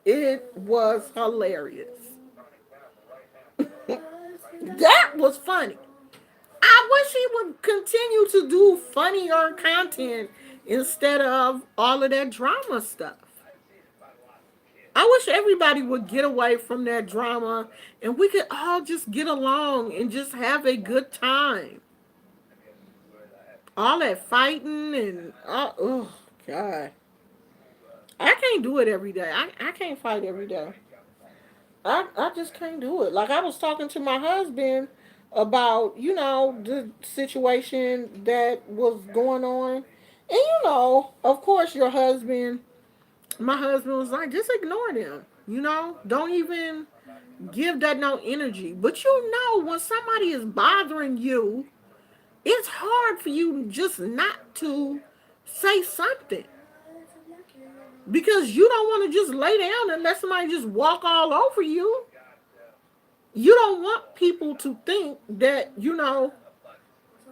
It was hilarious. That was funny. I wish he would continue to do funnier content instead of all of that drama stuff. I wish everybody would get away from that drama and we could all just get along and just have a good time. All that fighting and oh god, I can't do it every day. I can't fight every day. I just can't do it. Like I was talking to my husband about, the situation that was going on. And of course my husband was like, just ignore them. Don't even give that no energy. But when somebody is bothering you, it's hard for you just not to say something. Because you don't want to just lay down and let somebody just walk all over you. You don't want people to think that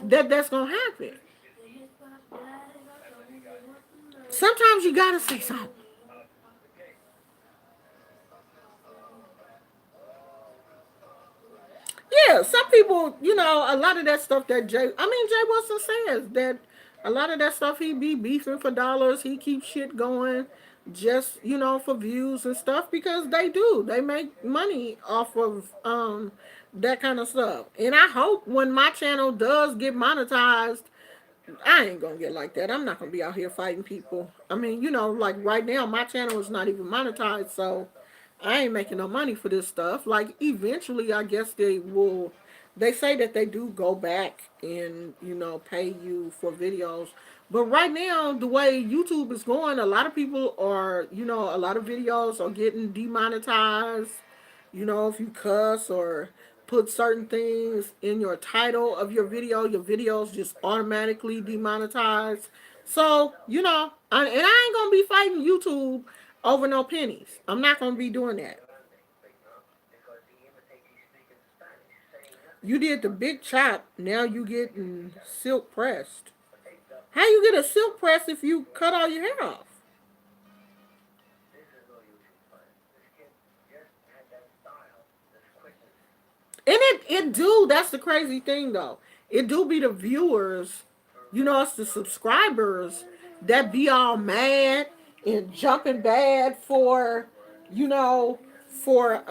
that's gonna happen. Sometimes you gotta say something. Yeah, some people, a lot of that stuff that Jay Wilson says that a lot of that stuff he be beefing for dollars. He keeps shit going. just for views and stuff, because they make money off of that kind of stuff. And I hope when my channel does get monetized, I ain't gonna get like that. I'm not gonna be out here fighting people. I mean, like right now, my channel is not even monetized, so I ain't making no money for this stuff. Like eventually, I guess they will. They say that they do go back and pay you for videos, but right now, the way YouTube is going, a lot of people are a lot of videos are getting demonetized. If you cuss or put certain things in your title of your videos just automatically demonetized. So, and I ain't gonna be fighting YouTube over no pennies. I'm not gonna be doing that. You did the big chop, now you getting silk pressed. How you get a silk press if you cut all your hair off? And it do. That's the crazy thing, though. It do be the viewers, it's the subscribers that be all mad and jumping bad for, you know, for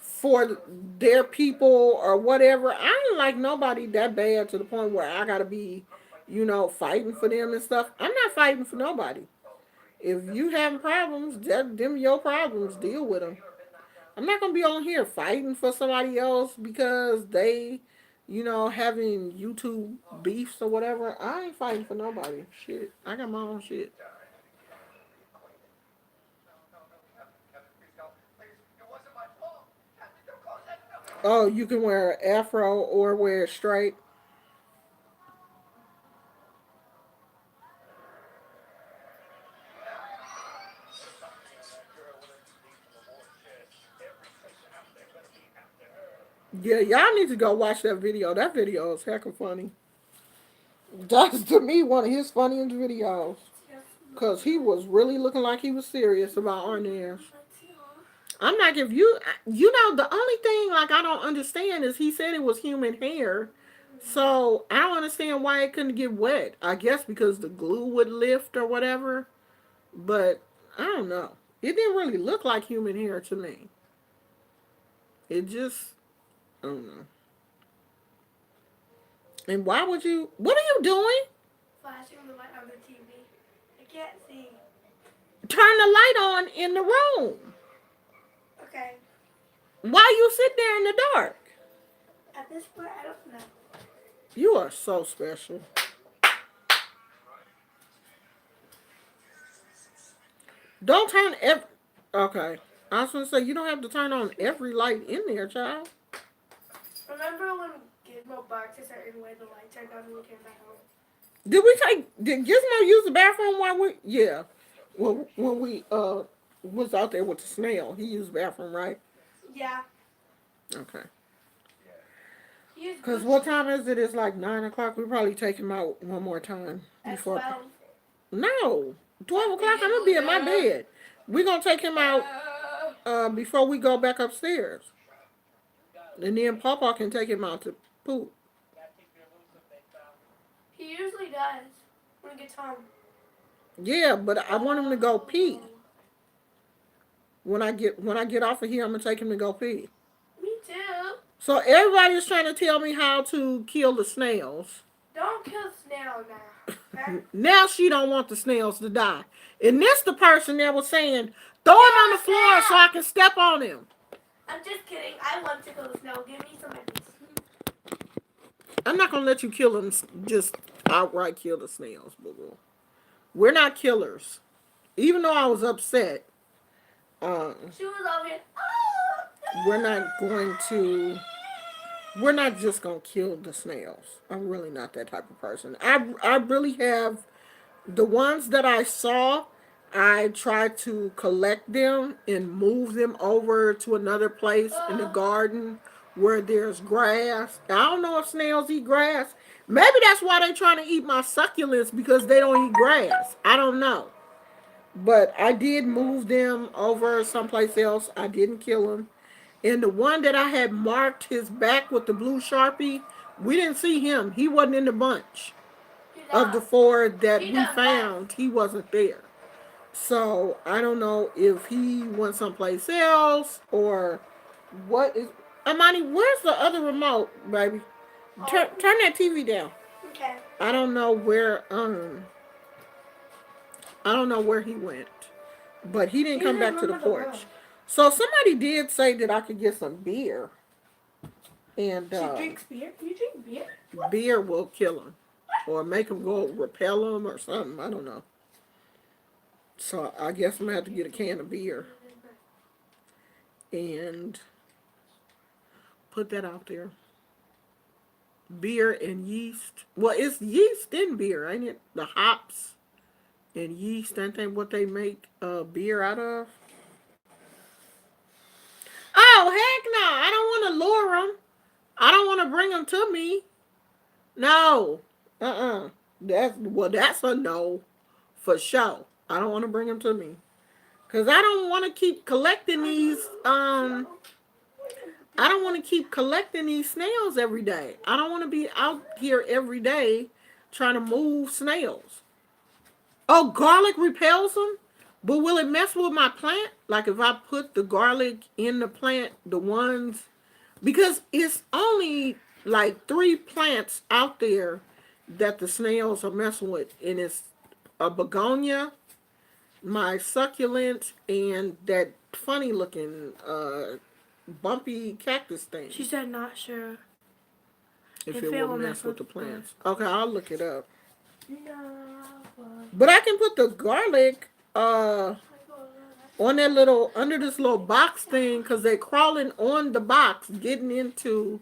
for their people or whatever. I don't like nobody that bad to the point where I gotta be, fighting for them and stuff. I'm not fighting for nobody. If you having problems, them your problems. Deal with them. I'm not gonna be on here fighting for somebody else because they, having YouTube beefs or whatever. I ain't fighting for nobody. Shit, I got my own shit. Oh, you can wear afro or wear it straight. Yeah, y'all need to go watch that video. That video is hecka funny. That's to me one of his funniest videos. Cause he was really looking like he was serious about Arnaz. I'm like, if the only thing like I don't understand is he said it was human hair, so I don't understand why it couldn't get wet. I guess because the glue would lift or whatever, but I don't know. It didn't really look like human hair to me. It just, I don't know. And why would you? What are you doing? Flashing the light on the TV. I can't see. Turn the light on in the room. Okay. Why you sit there in the dark? At this point, I don't know. You are so special. Don't turn every. Okay. I was gonna say you don't have to turn on every light in there, child. Remember when Gizmo barked a certain way, the light turned on when we came back home? Did Gizmo use the bathroom while we? Yeah. When we was out there with the snail, he used the bathroom, right? Yeah. Okay. He used Cause Gucci what time is it? It's like 9 o'clock. We probably take him out one more time at before. 12. No, 12 o'clock. I'm gonna be in my bed. We gonna take him out before we go back upstairs, and then Papa can take him out to poop. He usually does when he gets home. Yeah, but I want him to go pee. When I get off of here, I'm gonna take him to go pee. Me too. So everybody is trying to tell me how to kill the snails. Don't kill snail now. Okay? Now she don't want the snails to die. And this the person that was saying, throw him on the floor so I can step on him. I'm just kidding. I want to kill the snail. Give me some advice. I'm not gonna let you kill them. Just outright kill the snails, boo boo. We're not killers. Even though I was upset, um, She was over here. we're not going to. We're not just gonna kill the snails. I'm really not that type of person. I really have the ones that I saw. I tried to collect them and move them over to another place in the garden where there's grass. I don't know if snails eat grass. Maybe that's why they're trying to eat my succulents because they don't eat grass. I don't know. But I did move them over someplace else. I didn't kill them. And the one that I had marked his back with the blue Sharpie, we didn't see him. He wasn't in the bunch He of the does. four that He we does best. found. He wasn't there. So I don't know if he went someplace else or what is. Amani, where's the other remote, baby? Oh, Turn that TV down. okay. I don't know where I don't know where he went, but he didn't He's in come back to the another room. porch. So somebody did say that I could get some beer, and She drinks beer. You drink beer? beer will kill him or make him go repel him or something. I don't know. So I guess I'm gonna have to get a can of beer and put that out there. Beer and yeast. Well, it's yeast in beer, ain't it? The hops and yeast, ain't they what they make beer out of? Oh, heck no. I don't want to lure them. I don't want to bring them to me. No. That's a no for sure. I don't want to bring them to me. Because I don't want to keep collecting these, I don't want to keep collecting these snails every day. I don't want to be out here every day trying to move snails. Oh, garlic repels them? But will it mess with my plant? Like if I put the garlic in the plant, the ones, because it's only like 3 plants out there that the snails are messing with, and it's a begonia, my succulent, and that funny looking bumpy cactus thing. She said not sure If if it it will will mess mess with with the the plant. plants. Okay, I'll look it up. No. But I can put the garlic on that little, under this little box thing, because they're crawling on the box, getting into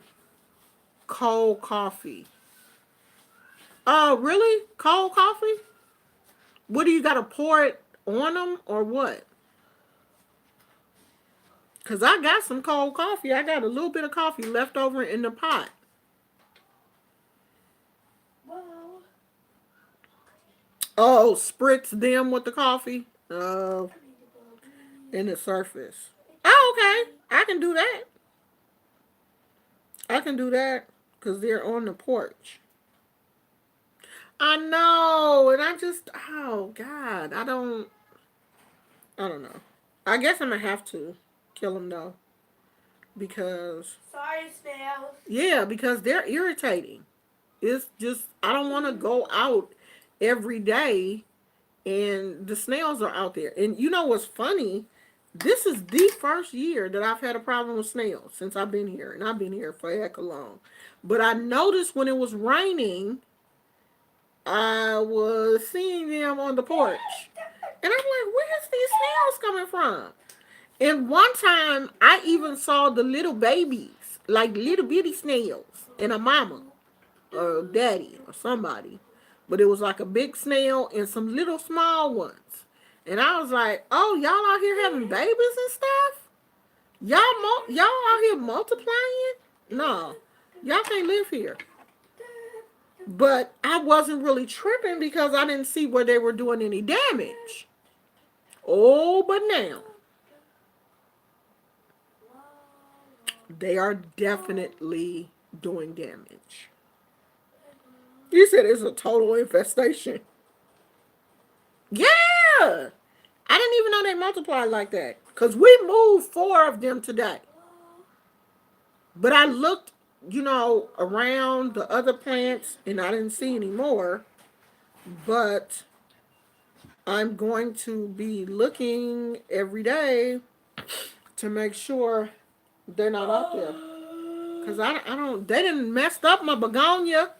cold coffee. Oh, really? Cold coffee? What do you got to pour it on them or what? Because I got some cold coffee. I got a little bit of coffee left over in the pot. Whoa. Oh, spritz them with the coffee in the surface. Oh, okay. I can do that. I can do that because they're on the porch. I know, and oh God, I don't know. I guess I'm gonna have to kill them though, because Sorry, snail. yeah, because they're irritating. It's just I don't want to go out every day, and the snails are out there. And you know what's funny? This is the first year that I've had a problem with snails since I've been here, and I've been here for heck long. But I noticed when it was raining, I was seeing them on the porch. And I'm like, where's these snails coming from? And one time, I even saw the little babies, like little bitty snails, and a mama, or daddy, or somebody. But it was like a big snail and some little small ones. And I was like, oh, y'all out here having babies and stuff? Y'all out here multiplying? No, y'all can't live here. But I wasn't really tripping because I didn't see where they were doing any damage. Oh, but now they are definitely doing damage. You said it's a total infestation. Yeah. I didn't even know they multiplied like that. Because we moved 4 of them today. But I looked, around the other plants and I didn't see any more. But I'm going to be looking every day to make sure they're not out there. Because I don't, they didn't messed up my begonia.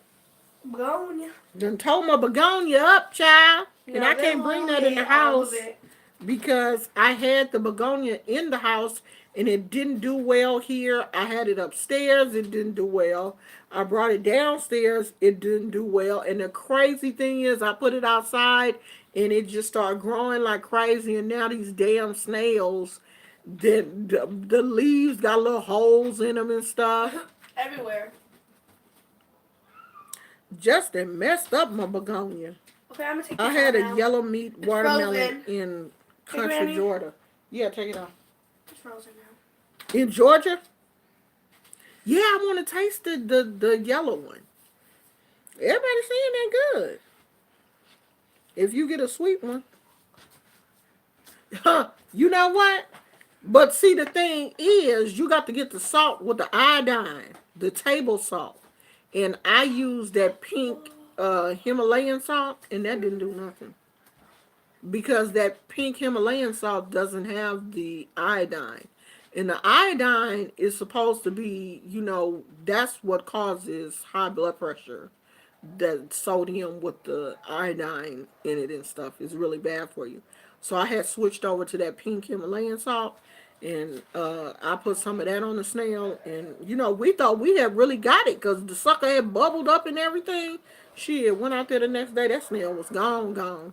Begonia. Done tore my begonia up, child. And No, I they can't bring that in the ate all house of it. because I had the begonia in the house and it didn't do well here. I had it upstairs, it didn't do well. I brought it downstairs, it didn't do well. And the crazy thing is, I put it outside and it just started growing like crazy. And now these damn snails, the leaves got little holes in them and stuff. Everywhere. Just it messed up my begonia. Okay, I'm gonna take I this had out a now. yellow meat It's watermelon frozen. in Hey, country Granny. Georgia. Yeah, take it out. It's frozen now. In Georgia? Yeah, I want to taste the yellow one. Everybody's saying they're good. If you get a sweet one. You know what? But see, the thing is, you got to get the salt with the iodine, the table salt. And I used that pink Himalayan salt, and that didn't do nothing. Because that pink Himalayan salt doesn't have the iodine. And the iodine is supposed to be, that's what causes high blood pressure. That sodium with the iodine in it and stuff is really bad for you. So I had switched over to that pink Himalayan salt, and I put some of that on the snail. And we thought we had really got it because the sucker had bubbled up and everything. Shit, went out there the next day, that snail was gone, gone.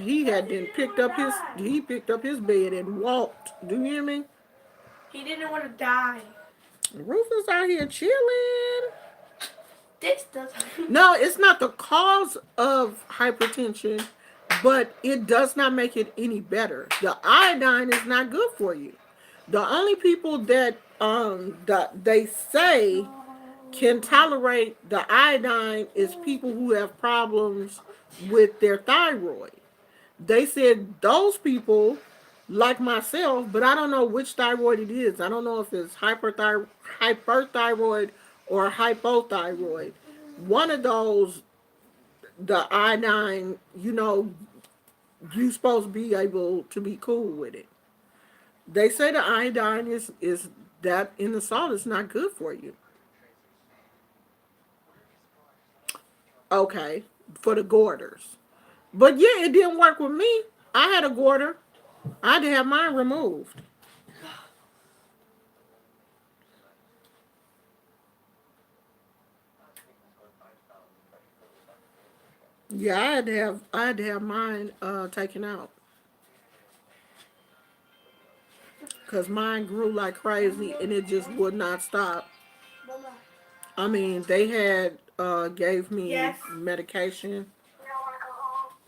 He Because had he then didn't picked want to up his die. he picked up his bed and walked. Do you hear me? He didn't want to die. Rufus out here chilling. This doesn't. No, it's not the cause of hypertension, but it does not make it any better. The iodine is not good for you. The only people that they say can tolerate the iodine is people who have problems with their thyroid. They said those people, like myself, but I don't know which thyroid it is. I don't know if it's hyperthyroid or hypothyroid. One of those, the iodine, you supposed to be able to be cool with it. They say the iodine is that in the salt is not good for you. Okay, for the goiters. But yeah, it didn't work with me. I had a goiter. I had to have mine removed. Yeah, I had to have mine taken out because mine grew like crazy and it just would not stop. Mama. I mean, they had gave me Yes. medication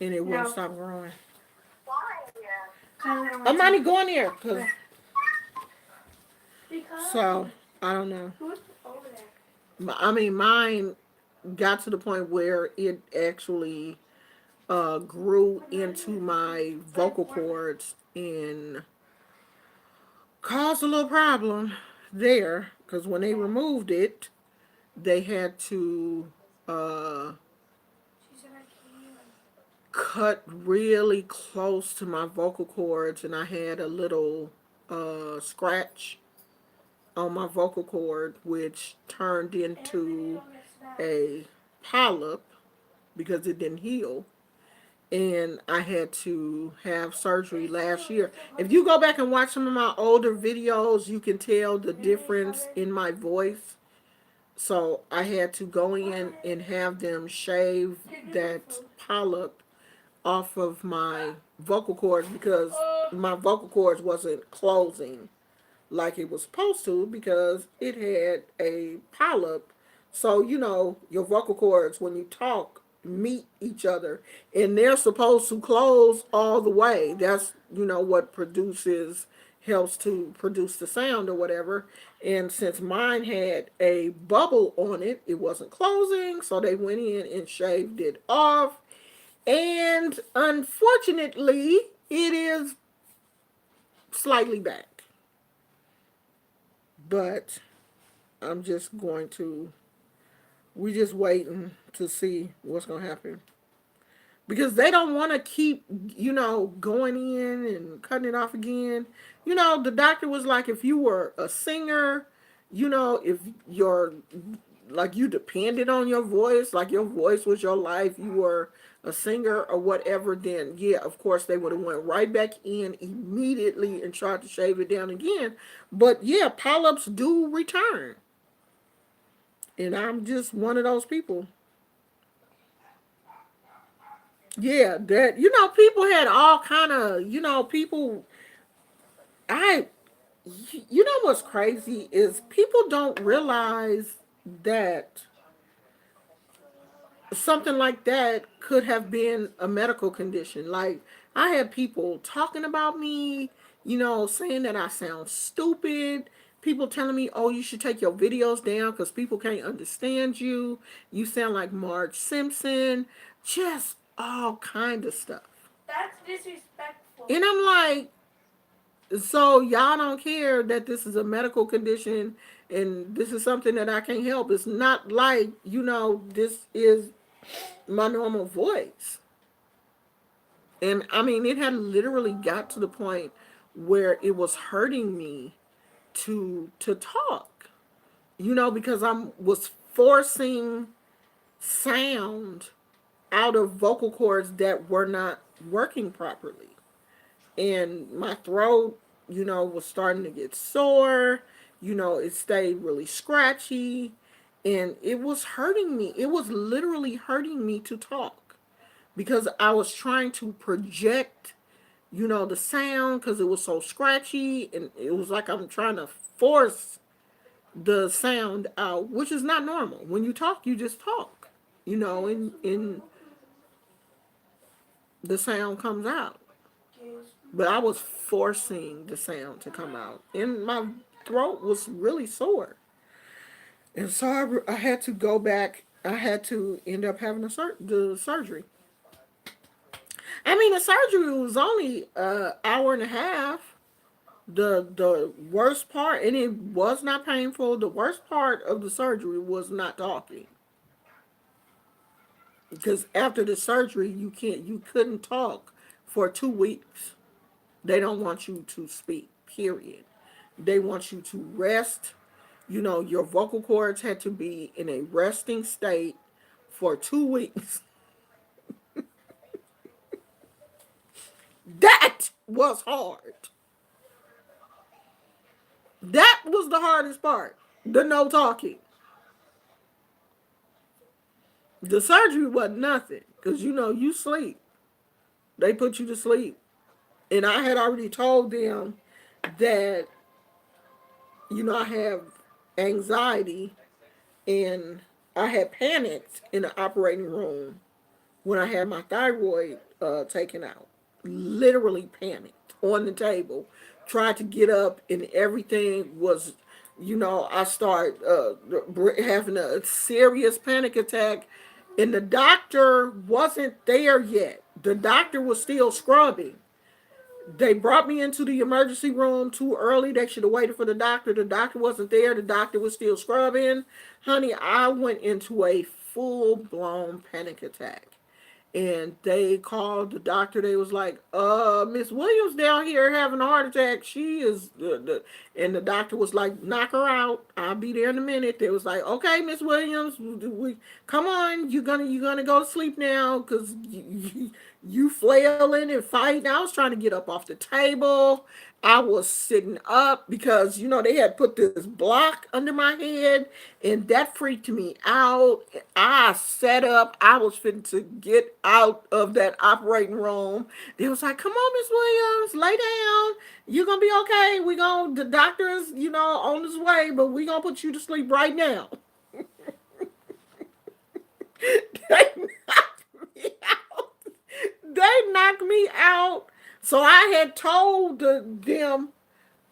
and it wouldn't No. stop growing. Because I don't want Amani, to. go in there, cause Where? Because. so I don't know. Who's over there? I mean, mine got to the point where it actually grew into my vocal cords and caused a little problem there. Because when they removed it, they had to uh, She said I can't. cut really close to my vocal cords, and I had a little scratch on my vocal cord, which turned into a polyp because it didn't heal. And I had to have surgery last year. If you go back and watch some of my older videos, you can tell the difference in my voice. So I had to go in and have them shave that polyp off of my vocal cords because my vocal cords wasn't closing like it was supposed to because it had a polyp. So, your vocal cords, when you talk, meet each other and they're supposed to close all the way. That's, what helps to produce the sound or whatever. And since mine had a bubble on it, it wasn't closing. So they went in and shaved it off. And unfortunately, it is slightly back. But I'm just going to, we just waiting to see what's going to happen. Because they don't want to keep, going in and cutting it off again. The doctor was like, if you were a singer, if you're, like you depended on your voice, like your voice was your life, you were a singer or whatever, then yeah, of course they would have went right back in immediately and tried to shave it down again. But yeah, polyps do return. And I'm just one of those people. Yeah, that people had all kind of people. I what's crazy is people don't realize that something like that could have been a medical condition. Like I had people talking about me, saying that I sound stupid. People telling me, "Oh, you should take your videos down because people can't understand you. You sound like Marge Simpson." Just all kind of stuff. That's disrespectful. And I'm like, so y'all don't care that this is a medical condition and this is something that I can't help. It's not like, this is my normal voice. And I mean, it had literally got to the point where it was hurting me to talk. Because I was forcing sound out of vocal cords that were not working properly. And my throat, was starting to get sore. It stayed really scratchy. And it was hurting me. It was literally hurting me to talk because I was trying to project, the sound because it was so scratchy. And it was like I'm trying to force the sound out, which is not normal. When you talk, you just talk, and the sound comes out. But I was forcing the sound to come out, and my throat was really sore. And so I had to go back. I had to end up having the surgery. I mean, the surgery was only an hour and a half. The worst part, and it was not painful. The worst part of the surgery was not talking, because after the surgery, you couldn't talk for 2 weeks. They don't want you to speak. Period. They want you to rest. Your vocal cords had to be in a resting state for 2 weeks. That was hard. That was the hardest part. The no talking. The surgery wasn't nothing because you sleep. They put you to sleep, and I had already told them that I have anxiety, and I had panicked in the operating room when I had my thyroid taken out. Literally panicked on the table. Tried to get up, and everything was, I started having a serious panic attack, and the doctor wasn't there yet. The doctor was still scrubbing. They brought me into the emergency room too early. They should have waited for the doctor. The doctor wasn't there. The doctor was still scrubbing. Honey, I went into a full blown panic attack. And they called the doctor. They was like, Miss Williams down here having a heart attack. She is and the doctor was like, knock her out. I'll be there in a minute. They was like, okay, Miss Williams, come on, you gonna go to sleep now because you flailing and fighting. I was trying to get up off the table. I was sitting up because they had put this block under my head, and that freaked me out. I sat up. I was fitting to get out of that operating room. They was like, "Come on, Miss Williams, lay down. You're gonna be okay. The doctor is on his way, but we gonna put you to sleep right now." They knocked me out. They knocked me out. So I had told them,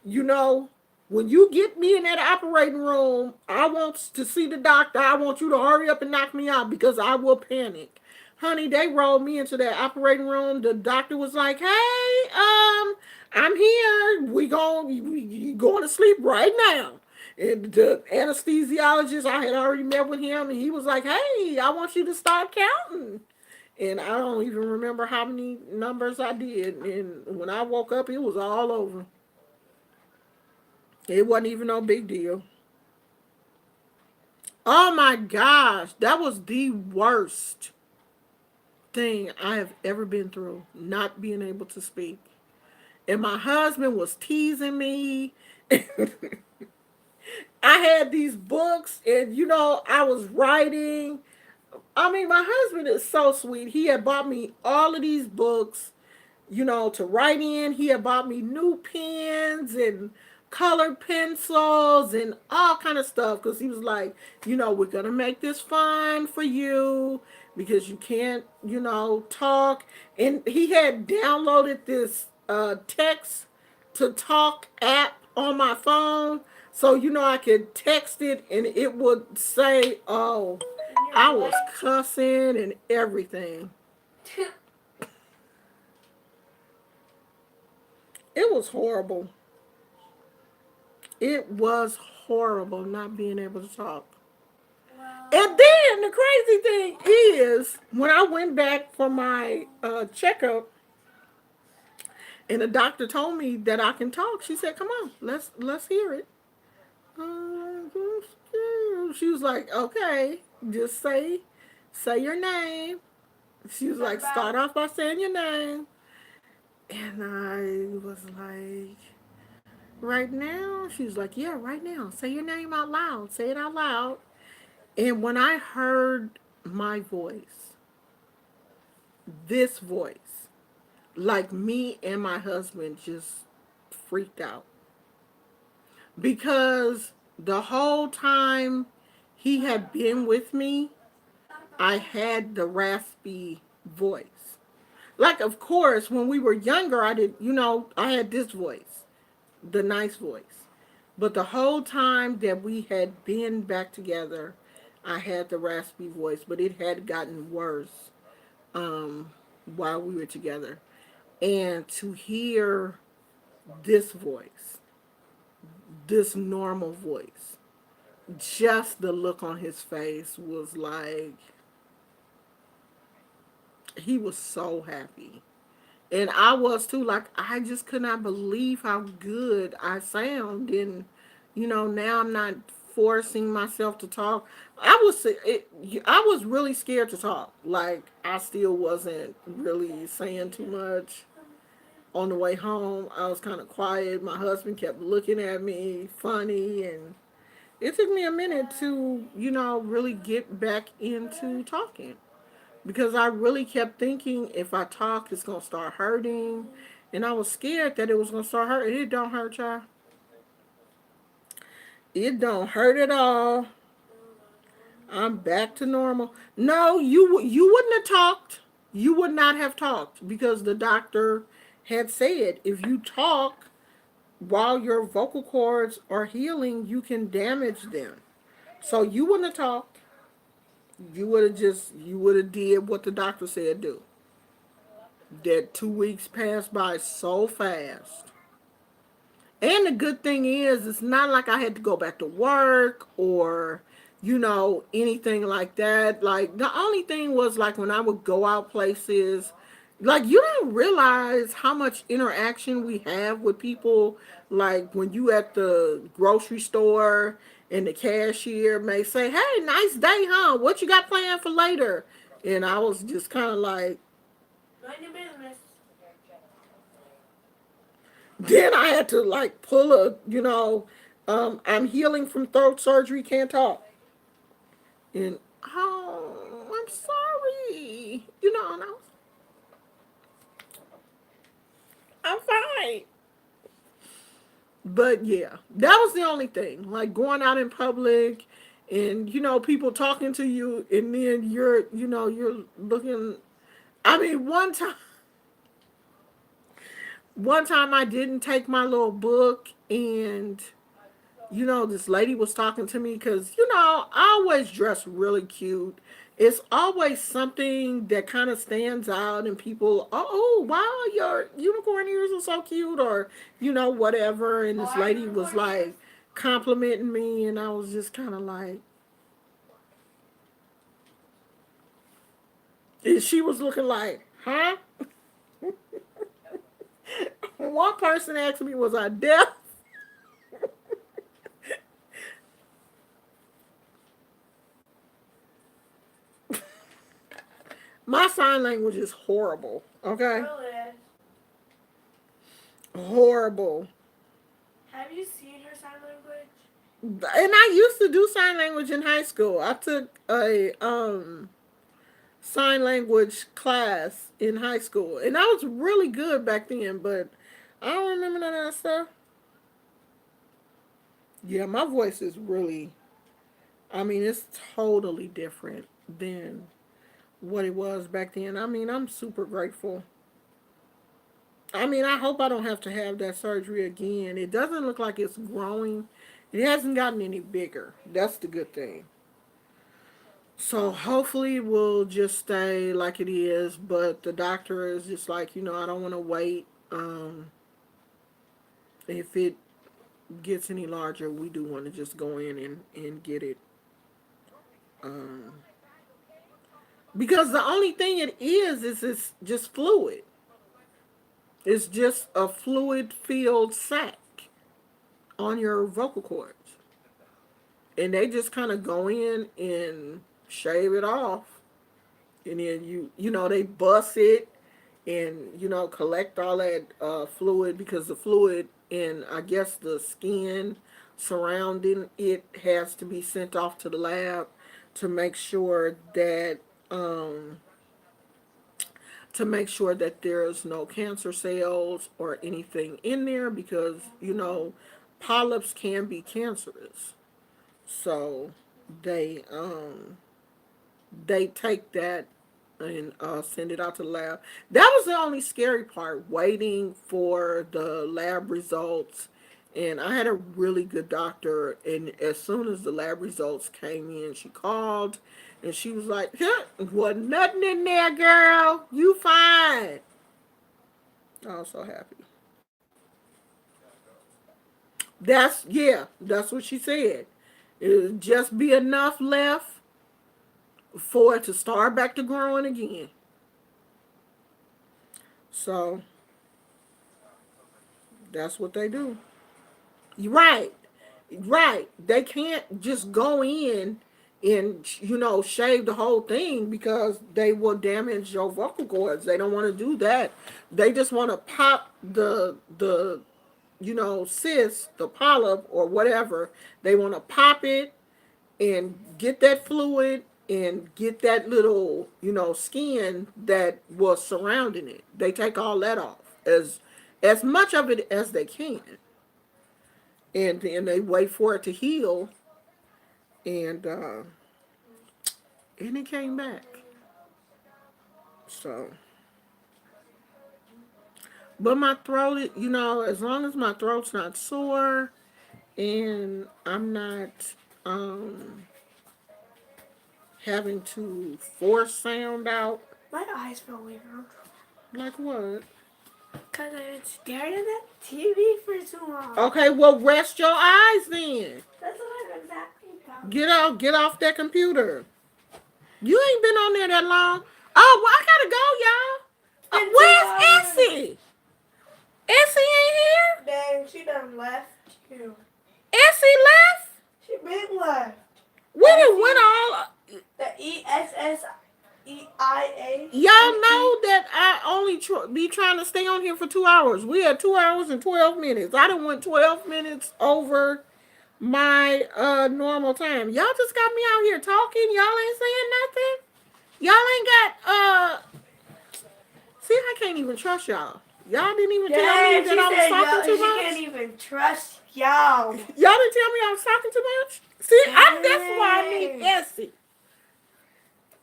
you know, when you get me in that operating room, I want to see the doctor. I want you to hurry up and knock me out because I will panic. Honey, they rolled me into that operating room. The doctor was like, "Hey, I'm here. You going to sleep right now." And the anesthesiologist, I had already met with him, and he was like, "Hey, I want you to start counting." And I don't even remember how many numbers I did. And when I woke up, it was all over. It wasn't even no big deal. Oh my gosh, that was the worst thing I have ever been through, not being able to speak. And my husband was teasing me. I had these books, and I was writing. I mean, my husband is so sweet. He had bought me all of these books, to write in. He had bought me new pens and colored pencils and all kind of stuff because he was like, we're gonna make this fun for you because you can't, talk. And he had downloaded this text to talk app on my phone, so I could text it and it would say, "Oh, I was cussing and everything." was horrible. It was horrible not being able to talk. And Well, then the crazy thing is, when I went back for my checkup, and the doctor told me that I can talk, she said, "Come on, let's hear it." She was like, "Okay, just say your name." She was what like, "Start about off by saying your name," and I was like, "Right now?" She was like, "Yeah, right now. Say your name out loud. Say it out loud." And when I heard my voice, this voice, like me and my husband just freaked out because the whole time he had been with me, I had the raspy voice. Like, of course, when we were younger, I did, I had this voice, the nice voice. But the whole time that we had been back together, I had the raspy voice, but it had gotten worse um, while we were together. And to hear this voice, this normal voice, just the look on his face was like, he was so happy. And I was too. Like, I just could not believe how good I sound. And, now I'm not forcing myself to talk. I was really scared to talk. Like, I still wasn't really saying too much. On the way home, I was kind of quiet. My husband kept looking at me funny, and it took me a minute to, really get back into talking because I really kept thinking if I talk, it's gonna start hurting, and I was scared that it was gonna start hurting. It don't hurt, y'all. It don't hurt at all. I'm back to normal. No, you wouldn't have talked. You would not have talked because the doctor had said if you talk while your vocal cords are healing, you can damage them. So you wouldn't have talked. You would have did what the doctor said do. That 2 weeks passed by so fast. And the good thing is, it's not like I had to go back to work or, anything like that. Like, the only thing was, like, when I would go out places, like, you don't realize how much interaction we have with people. Like, when you at the grocery store and the cashier may say, "Hey, nice day, huh? What you got planned for later?" And I was just kind of like, mind your business? then I had to like pull I'm healing from throat surgery, can't talk. And oh, I'm sorry. And I'm fine. But yeah, that was the only thing. Like going out in public and people talking to you and then you're looking. I mean, one time I didn't take my little book, and this lady was talking to me because, I always dress really cute. It's always something that kind of stands out, and people, oh, wow, your unicorn ears are so cute, or, whatever. And this lady was like complimenting me, and I was just kind of like, and she was looking like, huh? One person asked me, was I deaf? My sign language is horrible, okay? Really? Horrible. Have you seen her sign language? And I used to do sign language in high school. I took a sign language class in high school, and I was really good back then. But I don't remember none of that stuff. Yeah, my voice is really. I mean, it's totally different than what it was back then. I mean, I'm super grateful. I mean, I hope I don't have to have that surgery again. It doesn't look like it's growing. It hasn't gotten any bigger. That's the good thing. So hopefully we'll just stay like it is, but the doctor is just like, I don't want to wait. If it gets any larger, we do want to just go in and get it. Um, because the only thing it is it's just fluid. It's just a fluid filled sac on your vocal cords. And they just kind of go in and shave it off. And then they bust it and, collect all that fluid because the fluid in, I guess, the skin surrounding it has to be sent off to the lab to make sure that um, there's no cancer cells or anything in there because polyps can be cancerous. So they take that and send it out to the lab. That was the only scary part, waiting for the lab results. And I had a really good doctor, and as soon as the lab results came in, she called and she was like, huh, wasn't nothing in there, girl. You fine. I was so happy. That's what she said. It would just be enough left for it to start back to growing again. So that's what they do. Right, right. They can't just go in and shave the whole thing because they will damage your vocal cords. They don't want to do that. They just want to pop the cyst, the polyp or whatever. They want to pop it and get that fluid and get that little skin that was surrounding it. They take all that off as much of it as they can, and then they wait for it to heal, and it came back. So, but my throat, as long as my throat's not sore and I'm not having to force sound out. My eyes feel weird. Like what? Because I've been staring at that TV for too long. Okay, well, rest your eyes then. That's what I'm exactly about. Get off that computer. You ain't been on there that long. Oh, well, I gotta go, y'all. Where's Essie? Essie ain't here? Dang, she done left you. Essie left? She been left. We done went all. The ESSEIA. Y'all know that I only be trying to stay on here for 2 hours. We had 2 hours and 12 minutes. I done went 12 minutes over my normal time. Y'all just got me out here talking. Y'all ain't saying nothing. Y'all ain't got see, I can't even trust y'all. Y'all didn't even tell me that I was talking too much. She can't even trust y'all. Y'all didn't tell me I was talking too much. See, that's why I need Essie.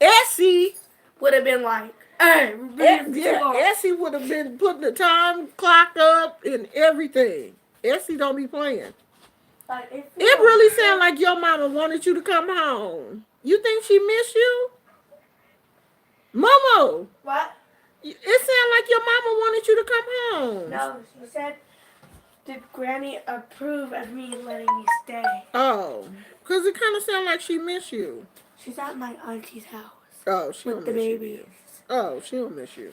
Essie would have been like, hey, Essie would have been putting the time clock up and everything. Essie don't be playing. Like, it really sounds like your mama wanted you to come home. You think she missed you? Momo. What? It sounds like your mama wanted you to come home. No, she said, did Granny approve of me letting me stay? Oh, because it kind of sounds like she missed you. She's at my auntie's house. Oh, she with don't the miss babies. You. Oh, she don't miss you.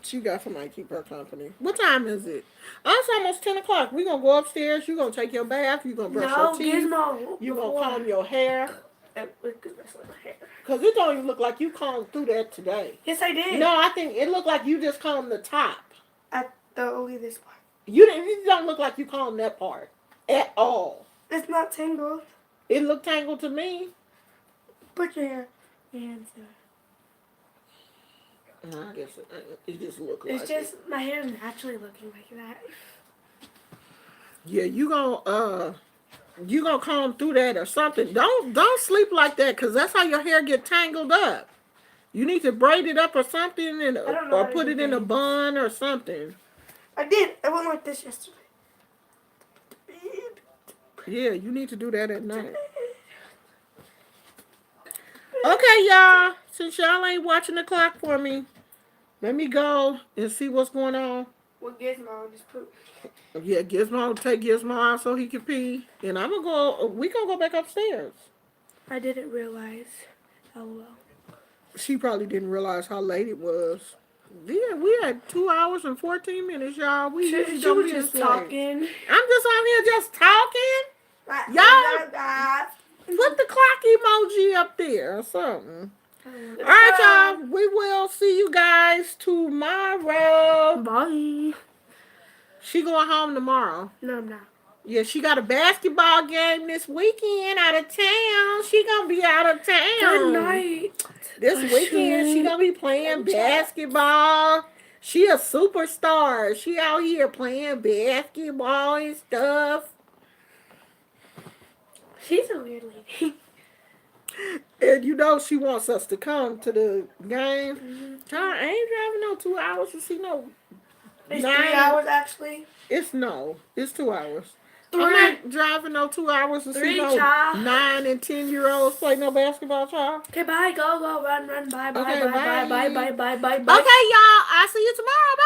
She got somebody to keep her company. What time is it? Oh, it's almost 10 o'clock. We're going to go upstairs. You're going to take your bath. You're going to brush your teeth. Gizmo. You're going to comb your hair. Because it don't even look like you combed through that today. Yes, I did. No, I think it looked like you just combed the top. Only this part. You don't look like you combed that part at all. It's not tangled. It looked tangled to me. Put your hands there. I guess it just looked like it's just my hair is naturally looking like that. Yeah, you gonna comb through that or something. Don't sleep like that because that's how your hair get tangled up. You need to braid it up or something, or put it in a bun or something. I did. I went like this yesterday. Yeah, you need to do that at night. Okay, y'all. Since y'all ain't watching the clock for me, let me go and see what's going on. With Gizmo, just poop. Yeah, Gizmo, take Gizmo out so he can pee. And we gonna go back upstairs. I didn't realize. LOL. She probably didn't realize how late it was. Yeah, we had 2 hours and 14 minutes, y'all. We usually She don't was be just this late. talking. I'm just on here just talking. Y'all, put the clock emoji up there or something. All right, y'all. We will see you guys tomorrow. Bye. She going home tomorrow. No, I'm not. Yeah, she got a basketball game this weekend out of town. She gonna be out of town. Good night. This weekend she gonna be playing basketball. She a superstar. She out here playing basketball and stuff. She's a weird lady. And you know she wants us to come to the game. Mm-hmm. I ain't driving no 2 hours to see no. It's 3 hours actually. It's 2 hours. Three. I'm not driving no 2 hours to see no 9 and 10-year-olds play no basketball, child. Okay, bye. Go, run, bye, Okay, bye. Okay, y'all. I'll see you tomorrow. Bye.